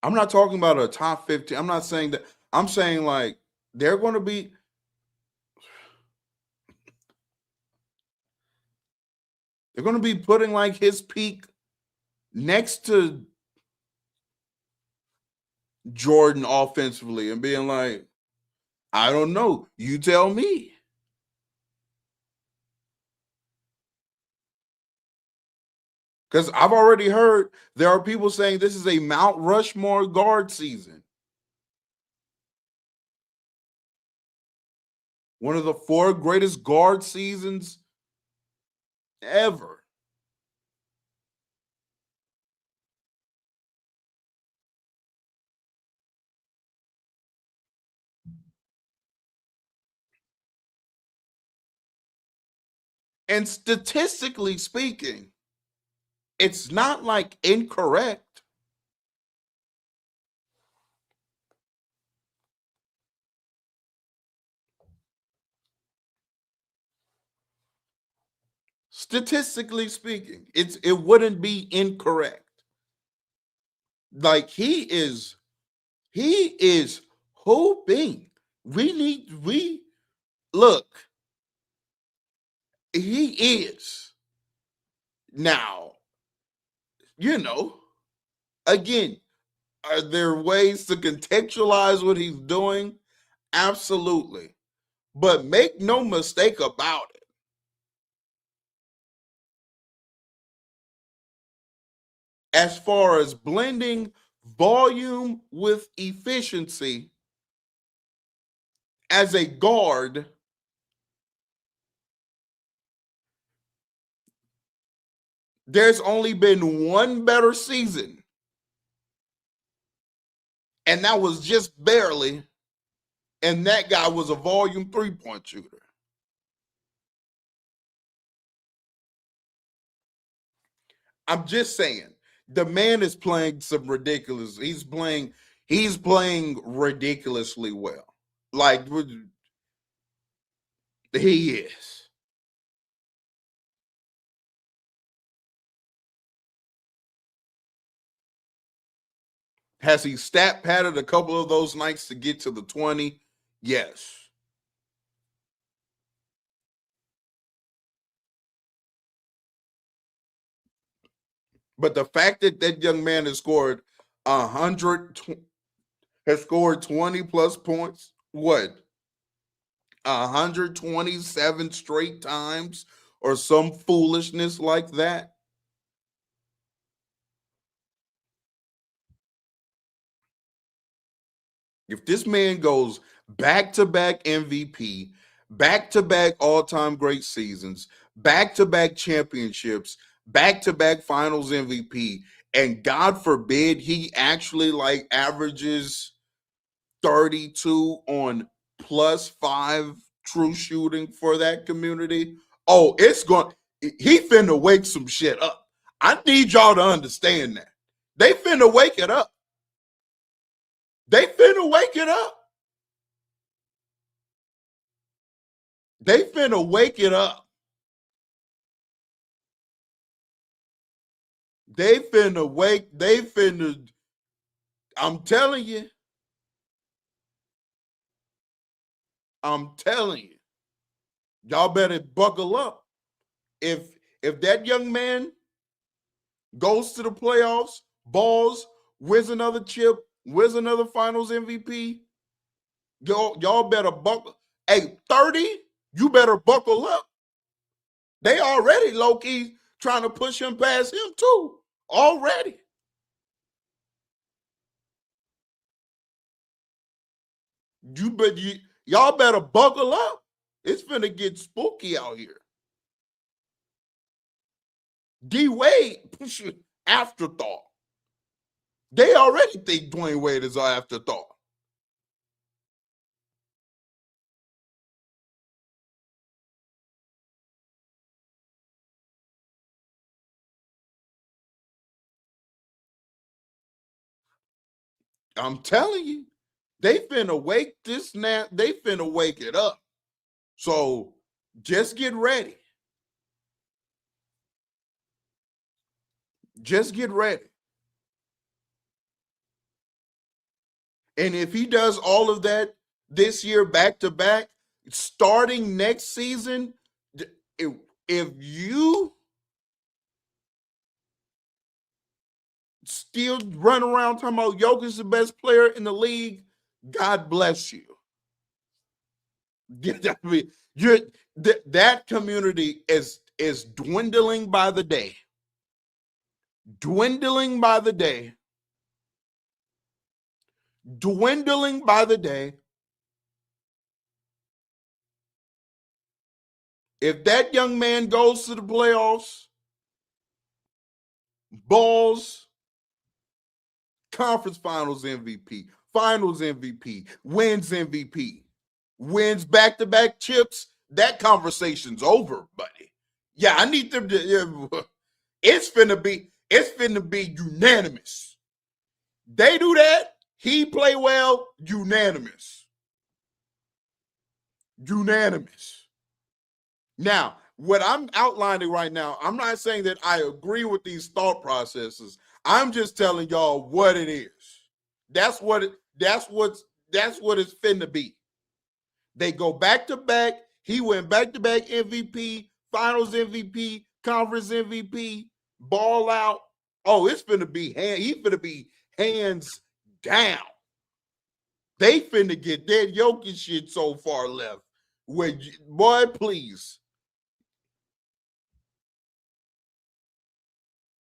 I'm not talking about a top 15. I'm not saying that. I'm saying like they're going to be they're going to be putting like his peak next to Jordan offensively and being like, I don't know. You tell me. Because I've already heard there are people saying this is a Mount Rushmore guard season. One of the four greatest guard seasons ever. And statistically speaking, it's not like incorrect. Statistically speaking, it wouldn't be incorrect. Like he is hoping. We look, he is. Now, you know, again, are there ways to contextualize what he's doing? Absolutely. But make no mistake about it. As far as blending volume with efficiency as a guard, there's only been one better season. And that was just barely. And that guy was a volume 3-point shooter. I'm just saying, The man is playing some ridiculous. He's playing ridiculously well. Like he is. Has he stat padded a couple of those nights to get to the 20? Yes. But the fact that that young man has scored 100, has scored 20 plus points, what, 127 straight times or some foolishness like that. If this man goes back to back MVP, back to back all time great seasons, back to back championships, back to back finals MVP, and God forbid he actually like averages 32 on +5 true shooting for that community. Oh, he finna wake some shit up. I need y'all to understand that. They finna wake it up. They finna wake it up. They finna wake it up. They finna, I'm telling you. I'm telling you. Y'all better buckle up. If that young man goes to the playoffs, balls, wins another chip, wins another finals MVP, y'all better buckle. Hey, 30, you better buckle up. They already low-key trying to push him past him too. Already. Y'all better buckle up. It's finna get spooky out here. D Wade, afterthought. They already think Dwayne Wade is an afterthought. I'm telling you, they finna wake this now. They finna wake it up. So just get ready. Just get ready. And if he does all of that this year back to back, starting next season, if you still run around talking about Jokic is the best player in the league, God bless you. I mean, that community is dwindling by the day. Dwindling by the day. Dwindling by the day. If that young man goes to the playoffs, balls, conference finals MVP, finals MVP, wins back-to-back chips, that conversation's over, buddy. Yeah, I need them to. It's finna be unanimous. They do that, he play well, unanimous. Unanimous. Now, what I'm outlining right now, I'm not saying that I agree with these thought processes. I'm just telling y'all what it is. That's what it's finna be. They go back to back. He went back to back MVP, finals MVP, conference MVP, ball out. Oh, it's finna be he finna be hands down. They finna get that Jokic shit so far left. Boy, please.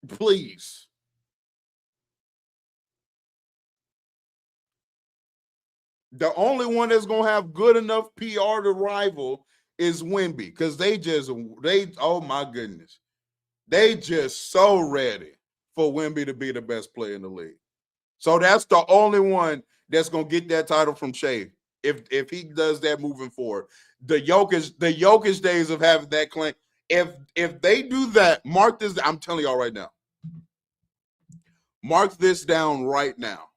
Please. The only one that's gonna have good enough PR to rival is Wemby, because oh my goodness, they just so ready for Wemby to be the best player in the league. So that's the only one that's gonna get that title from Shea if he does that moving forward. The Jokic days of having that claim. If they do that, mark this. I'm telling y'all right now. Mark this down right now.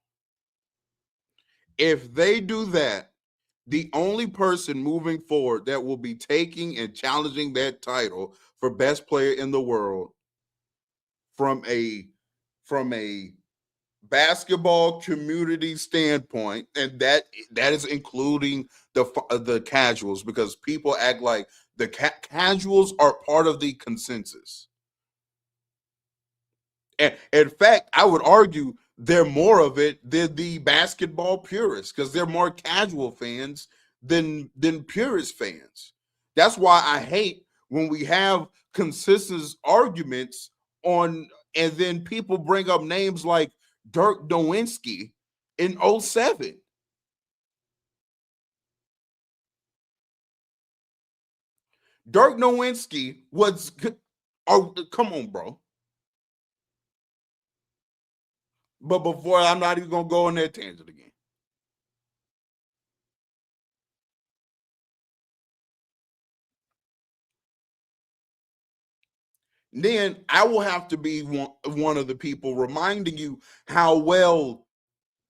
If they do that, the only person moving forward that will be taking and challenging that title for best player in the world from a basketball community standpoint, and that is including the casuals, because people act like the casuals are part of the consensus. And in fact, I would argue they're more of it than the basketball purists, because they're more casual fans than purist fans. That's why I hate when we have consensus arguments on, and then people bring up names like Dirk Nowitzki in '07. Dirk Nowitzki was, oh, come on, bro. But before, I'm not even gonna go on that tangent again. Then I will have to be one of the people reminding you how well.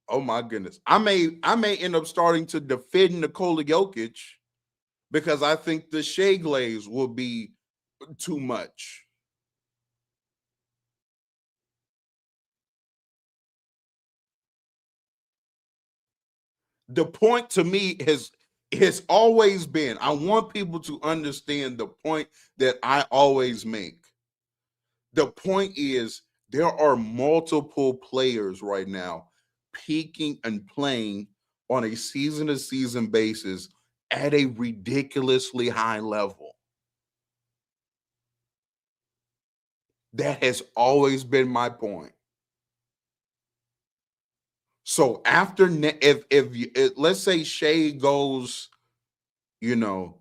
Oh my goodness, I may end up starting to defend Nikola Jokic because I think the Shea Glaze will be too much. The point to me has always been, I want people to understand the point that I always make. The point is, there are multiple players right now peaking and playing on a season to season basis at a ridiculously high level. That has always been my point. So after let's say Shea goes, you know,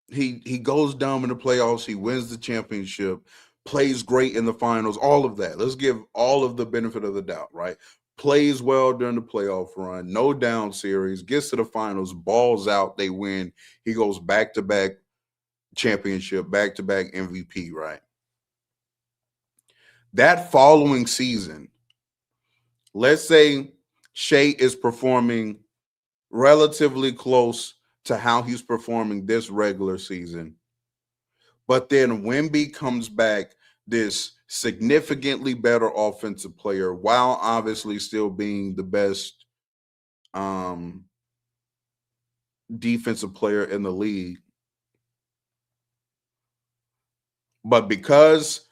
he goes down in the playoffs, he wins the championship, plays great in the finals, all of that. Let's give all of the benefit of the doubt, right? Plays well during the playoff run, no down series, gets to the finals, balls out, they win. He goes back to back championship, back to back MVP, right? That following season, let's say Shea is performing relatively close to how he's performing this regular season. But then Wemby comes back, this significantly better offensive player, while obviously still being the best um, defensive player in the league. But because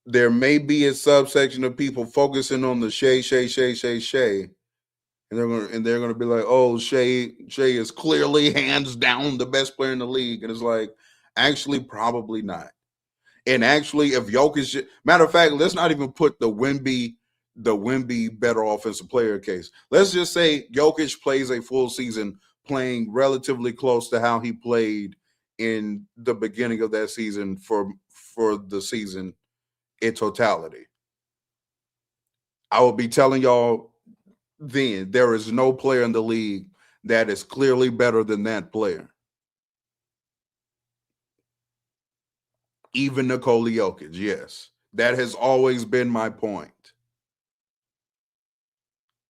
there may be a subsection of people focusing on the Shea, and they're gonna be like, oh, Shea is clearly hands down the best player in the league, and it's like, actually, probably not. And actually, if Jokic, matter of fact, let's not even put the Wemby better offensive player case. Let's just say Jokic plays a full season playing relatively close to how he played in the beginning of that season for the season in totality. I will be telling y'all then there is no player in the league that is clearly better than that player. Even Nikola Jokic, yes. That has always been my point.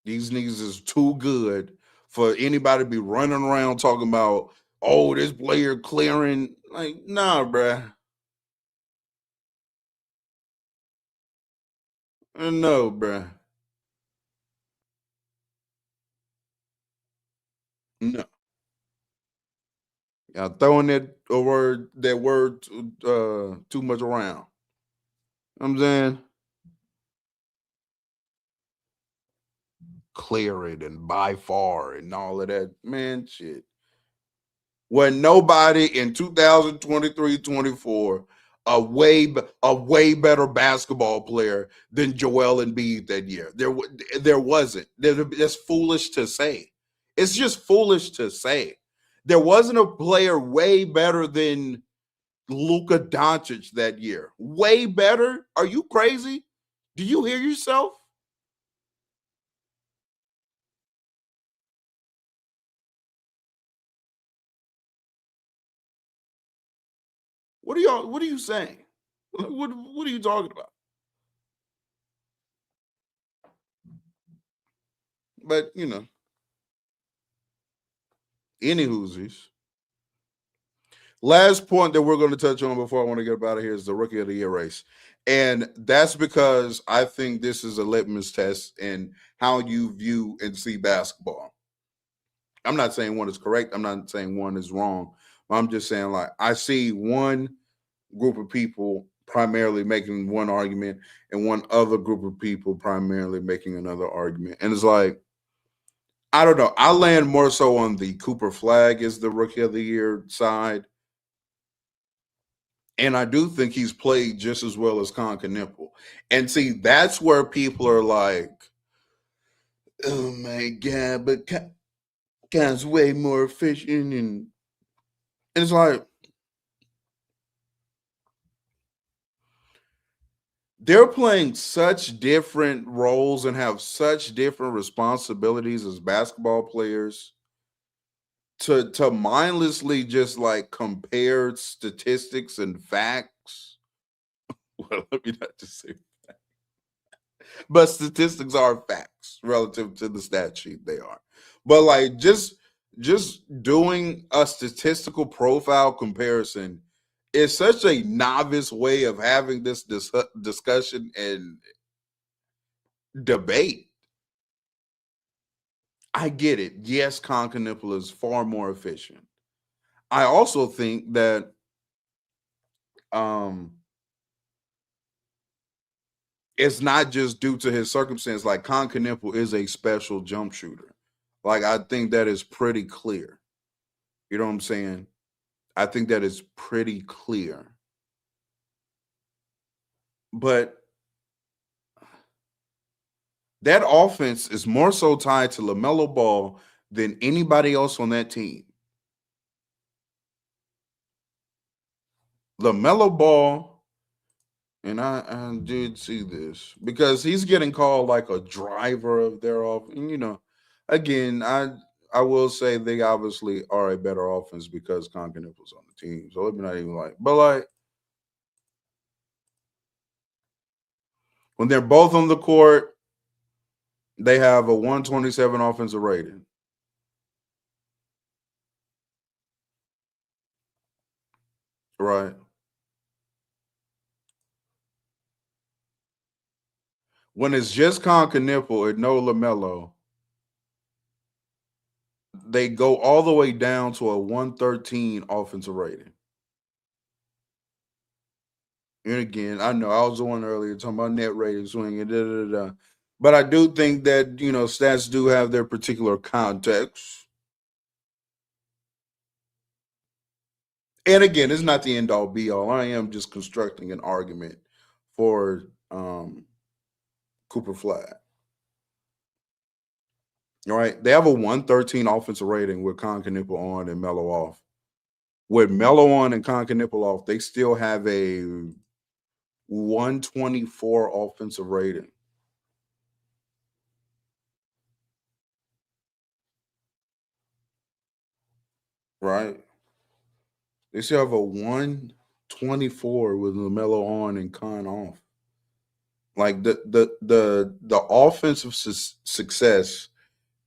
These niggas is too good for anybody to be running around talking about, oh, this player clearing. Like, nah, bruh. No, bruh. No. Y'all throwing that word too much around. I'm saying clear it and by far and all of that. Man, shit. When nobody in 2023-24 a way better basketball player than Joel Embiid that year. There wasn't. That's foolish to say. It's just foolish to say. There wasn't a player way better than Luka Doncic that year. Way better? Are you crazy? Do you hear yourself? What are you saying? What are you talking about? But any whoosies. Last point that we're going to touch on before I want to get out of here is the rookie of the year race. And that's because I think this is a litmus test in how you view and see basketball. I'm not saying one is correct. I'm not saying one is wrong. I'm just saying, like, I see one group of people primarily making one argument and one other group of people primarily making another argument. And it's like, I don't know. I land more so on the Cooper Flag as the rookie of the year side. And I do think he's played just as well as Nipple. And see, that's where people are like, oh my God, but Con's way more efficient. And it's like, they're playing such different roles and have such different responsibilities as basketball players to mindlessly just like compare statistics and facts. Well, let me not just say, but statistics are facts relative to the stat sheet. They are, but like just doing a statistical profile comparison is such a novice way of having this discussion and debate. I get it. Yes, Concanipple is far more efficient. I also think that um it's not just due to his circumstance. Like Concanipple is a special jump shooter. Like I think that is pretty clear. You know what I'm saying? I think that is pretty clear. But that offense is more so tied to LaMelo Ball than anybody else on that team. LaMelo Ball, and I did see this because he's getting called like a driver of their offense. And, again, I will say they obviously are a better offense because Concanip was on the team. So let me not even like, but like when they're both on the court, they have a 127 offensive rating. Right. When it's just Concanipple and no LaMelo, they go all the way down to a 113 offensive rating. And again, I know I was the one earlier talking about net rating swing and da da da. But I do think that stats do have their particular context. And again, it's not the end all be all. I am just constructing an argument for Cooper Flag. All right. They have a 113 offensive rating with Concanipple on and Mello off. With Mello on and Concanipple off, they still have a 124 offensive rating. Right? They still have a 124 with LaMelo on and Con off. Like the offensive success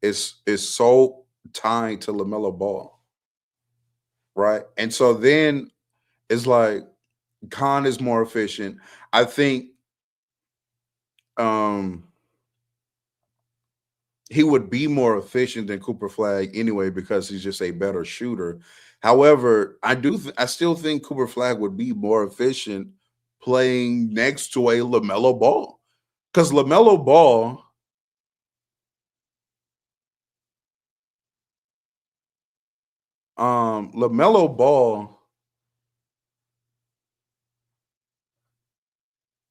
is so tied to LaMelo Ball. Right? And so then it's like Con is more efficient. I think he would be more efficient than Cooper Flag anyway because he's just a better shooter. However, I still think Cooper Flag would be more efficient playing next to a LaMelo Ball because LaMelo Ball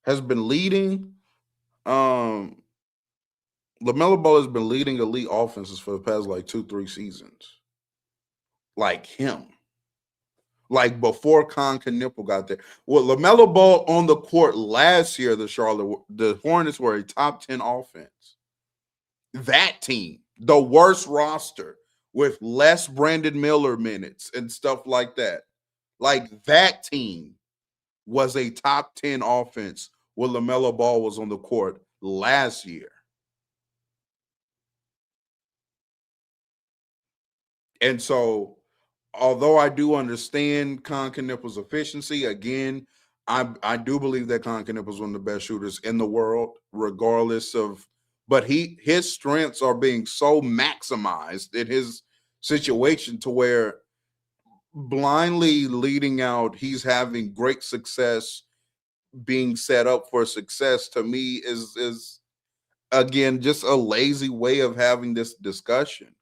has been leading LaMelo Ball has been leading elite offenses for the past like 2-3 seasons. Like him. Like before Concanipple got there. Well, LaMelo Ball on the court last year, the Hornets were a top 10 offense. That team, the worst roster with less Brandon Miller minutes and stuff like that. Like that team was a top 10 offense when LaMelo Ball was on the court last year. And so, although I do understand Con Knipple's efficiency, again, I do believe that Con Knipple's one of the best shooters in the world, regardless of. But his strengths are being so maximized in his situation to where blindly leading out, he's having great success, being set up for success. To me, is again just a lazy way of having this discussion.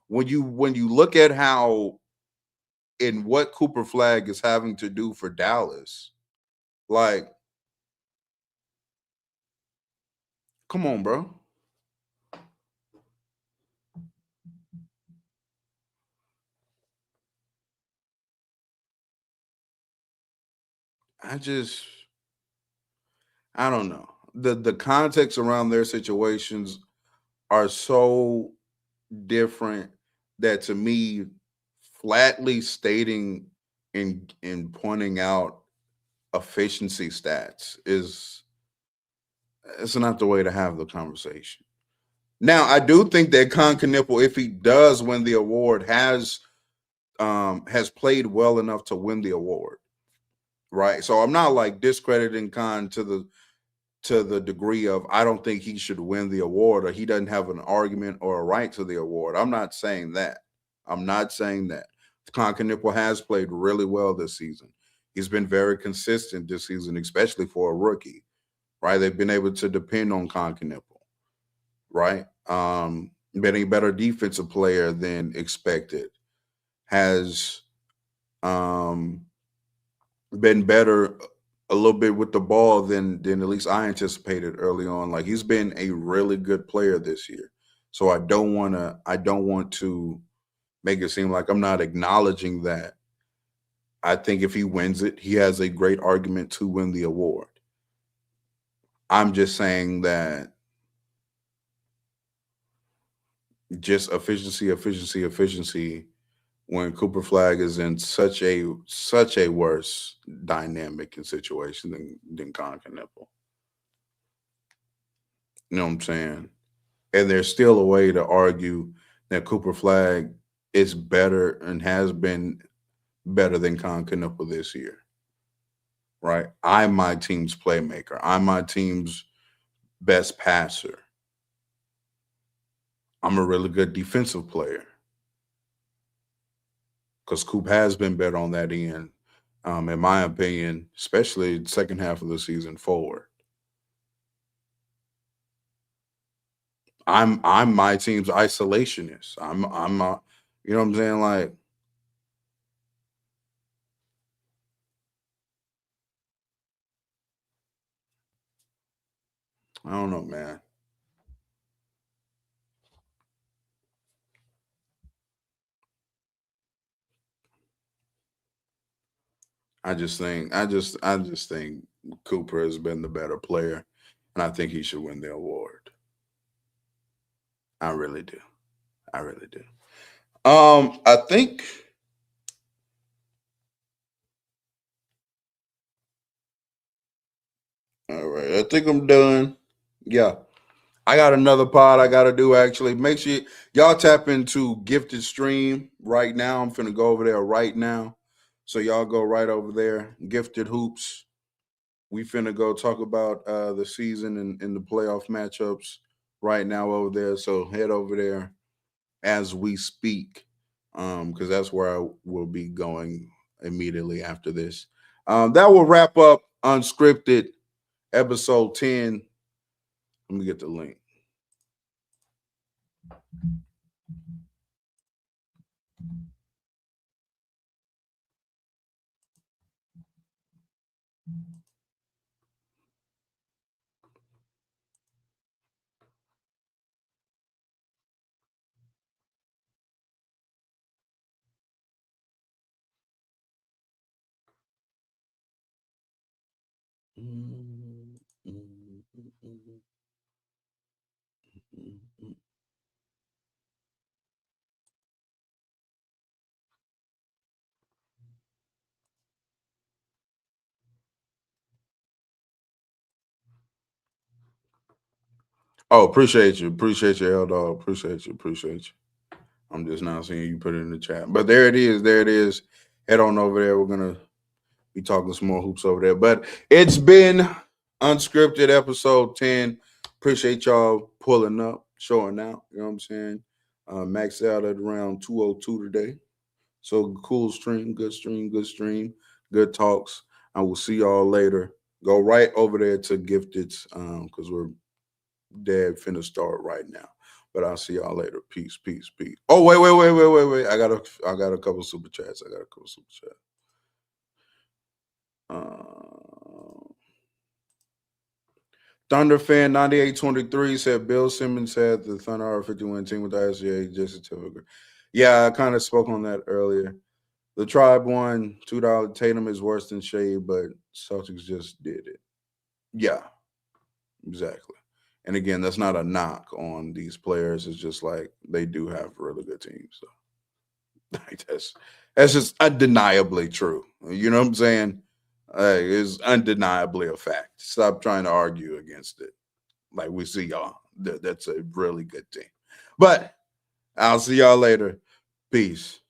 When you look at how in what Cooper Flag is having to do for Dallas. Like, come on, bro. I just I don't know. The context around their situations are so different that to me, flatly stating and pointing out efficiency stats is it's not the way to have the conversation. Now, I do think that Con Knipple, if he does win the award, has played well enough to win the award, right? So I'm not like discrediting Khan to the degree of I don't think he should win the award or he doesn't have an argument or a right to the award. I'm not saying that. I'm not saying that. Con Knipple has played really well this season. He's been very consistent this season, especially for a rookie, right? They've been able to depend on Con Knipple, right? Been a better defensive player than expected. Has um been better a little bit with the ball than at least I anticipated early on. Like he's been a really good player this year. So I don't want to make it seem like I'm not acknowledging that. I think if he wins it, he has a great argument to win the award. I'm just saying that just efficiency when Cooper Flag is in such a worse dynamic and situation than Con Nipple. You know what I'm saying? And there's still a way to argue that Cooper Flag is better and has been better than Con Canupa this year, right? I'm my team's playmaker. I'm my team's best passer. I'm a really good defensive player because Coop has been better on that end, in my opinion, especially the second half of the season forward. I'm my team's isolationist. You know what I'm saying? Like I don't know, man. I just think Cooper has been the better player, and I think he should win the award. I really do. I really do. I think. All right, I think I'm done. Yeah, I got another pod I got to do. Actually, make sure y'all tap into Gifted Stream right now. I'm finna go over there right now, so y'all go right over there. Gifted Hoops. We finna go talk about the season and the playoff matchups right now over there. So head over there as we speak, because that's where I will be going immediately after this. That will wrap up Unscripted episode 10. Let me get the link. Oh, appreciate you. Appreciate you, L Dog. Appreciate you. Appreciate you. I'm just now seeing you put it in the chat. But there it is. There it is. Head on over there. We're gonna be talking some more hoops over there. But it's been Unscripted episode 10. Appreciate y'all pulling up, showing out. You know what I'm saying? Maxed out at around 202 today. So cool stream, good stream, good stream, good talks. I will see y'all later. Go right over there to Gifted's because we're dead finna start right now. But I'll see y'all later. Peace, peace, peace. Oh, wait. I got a couple super chats. Thunder fan 9823 said Bill Simmons said the Thunder are a 51 team with the SGA just a Yeah, I kind of spoke on that earlier. The Tribe won $2. Tatum is worse than Shea, but Celtics just did it. Yeah, exactly. And again, that's not a knock on these players. It's just like they do have really good teams. So like that's just undeniably true. You know what I'm saying? It's undeniably a fact. Stop trying to argue against it. Like we see y'all. That's a really good team. But I'll see y'all later. Peace.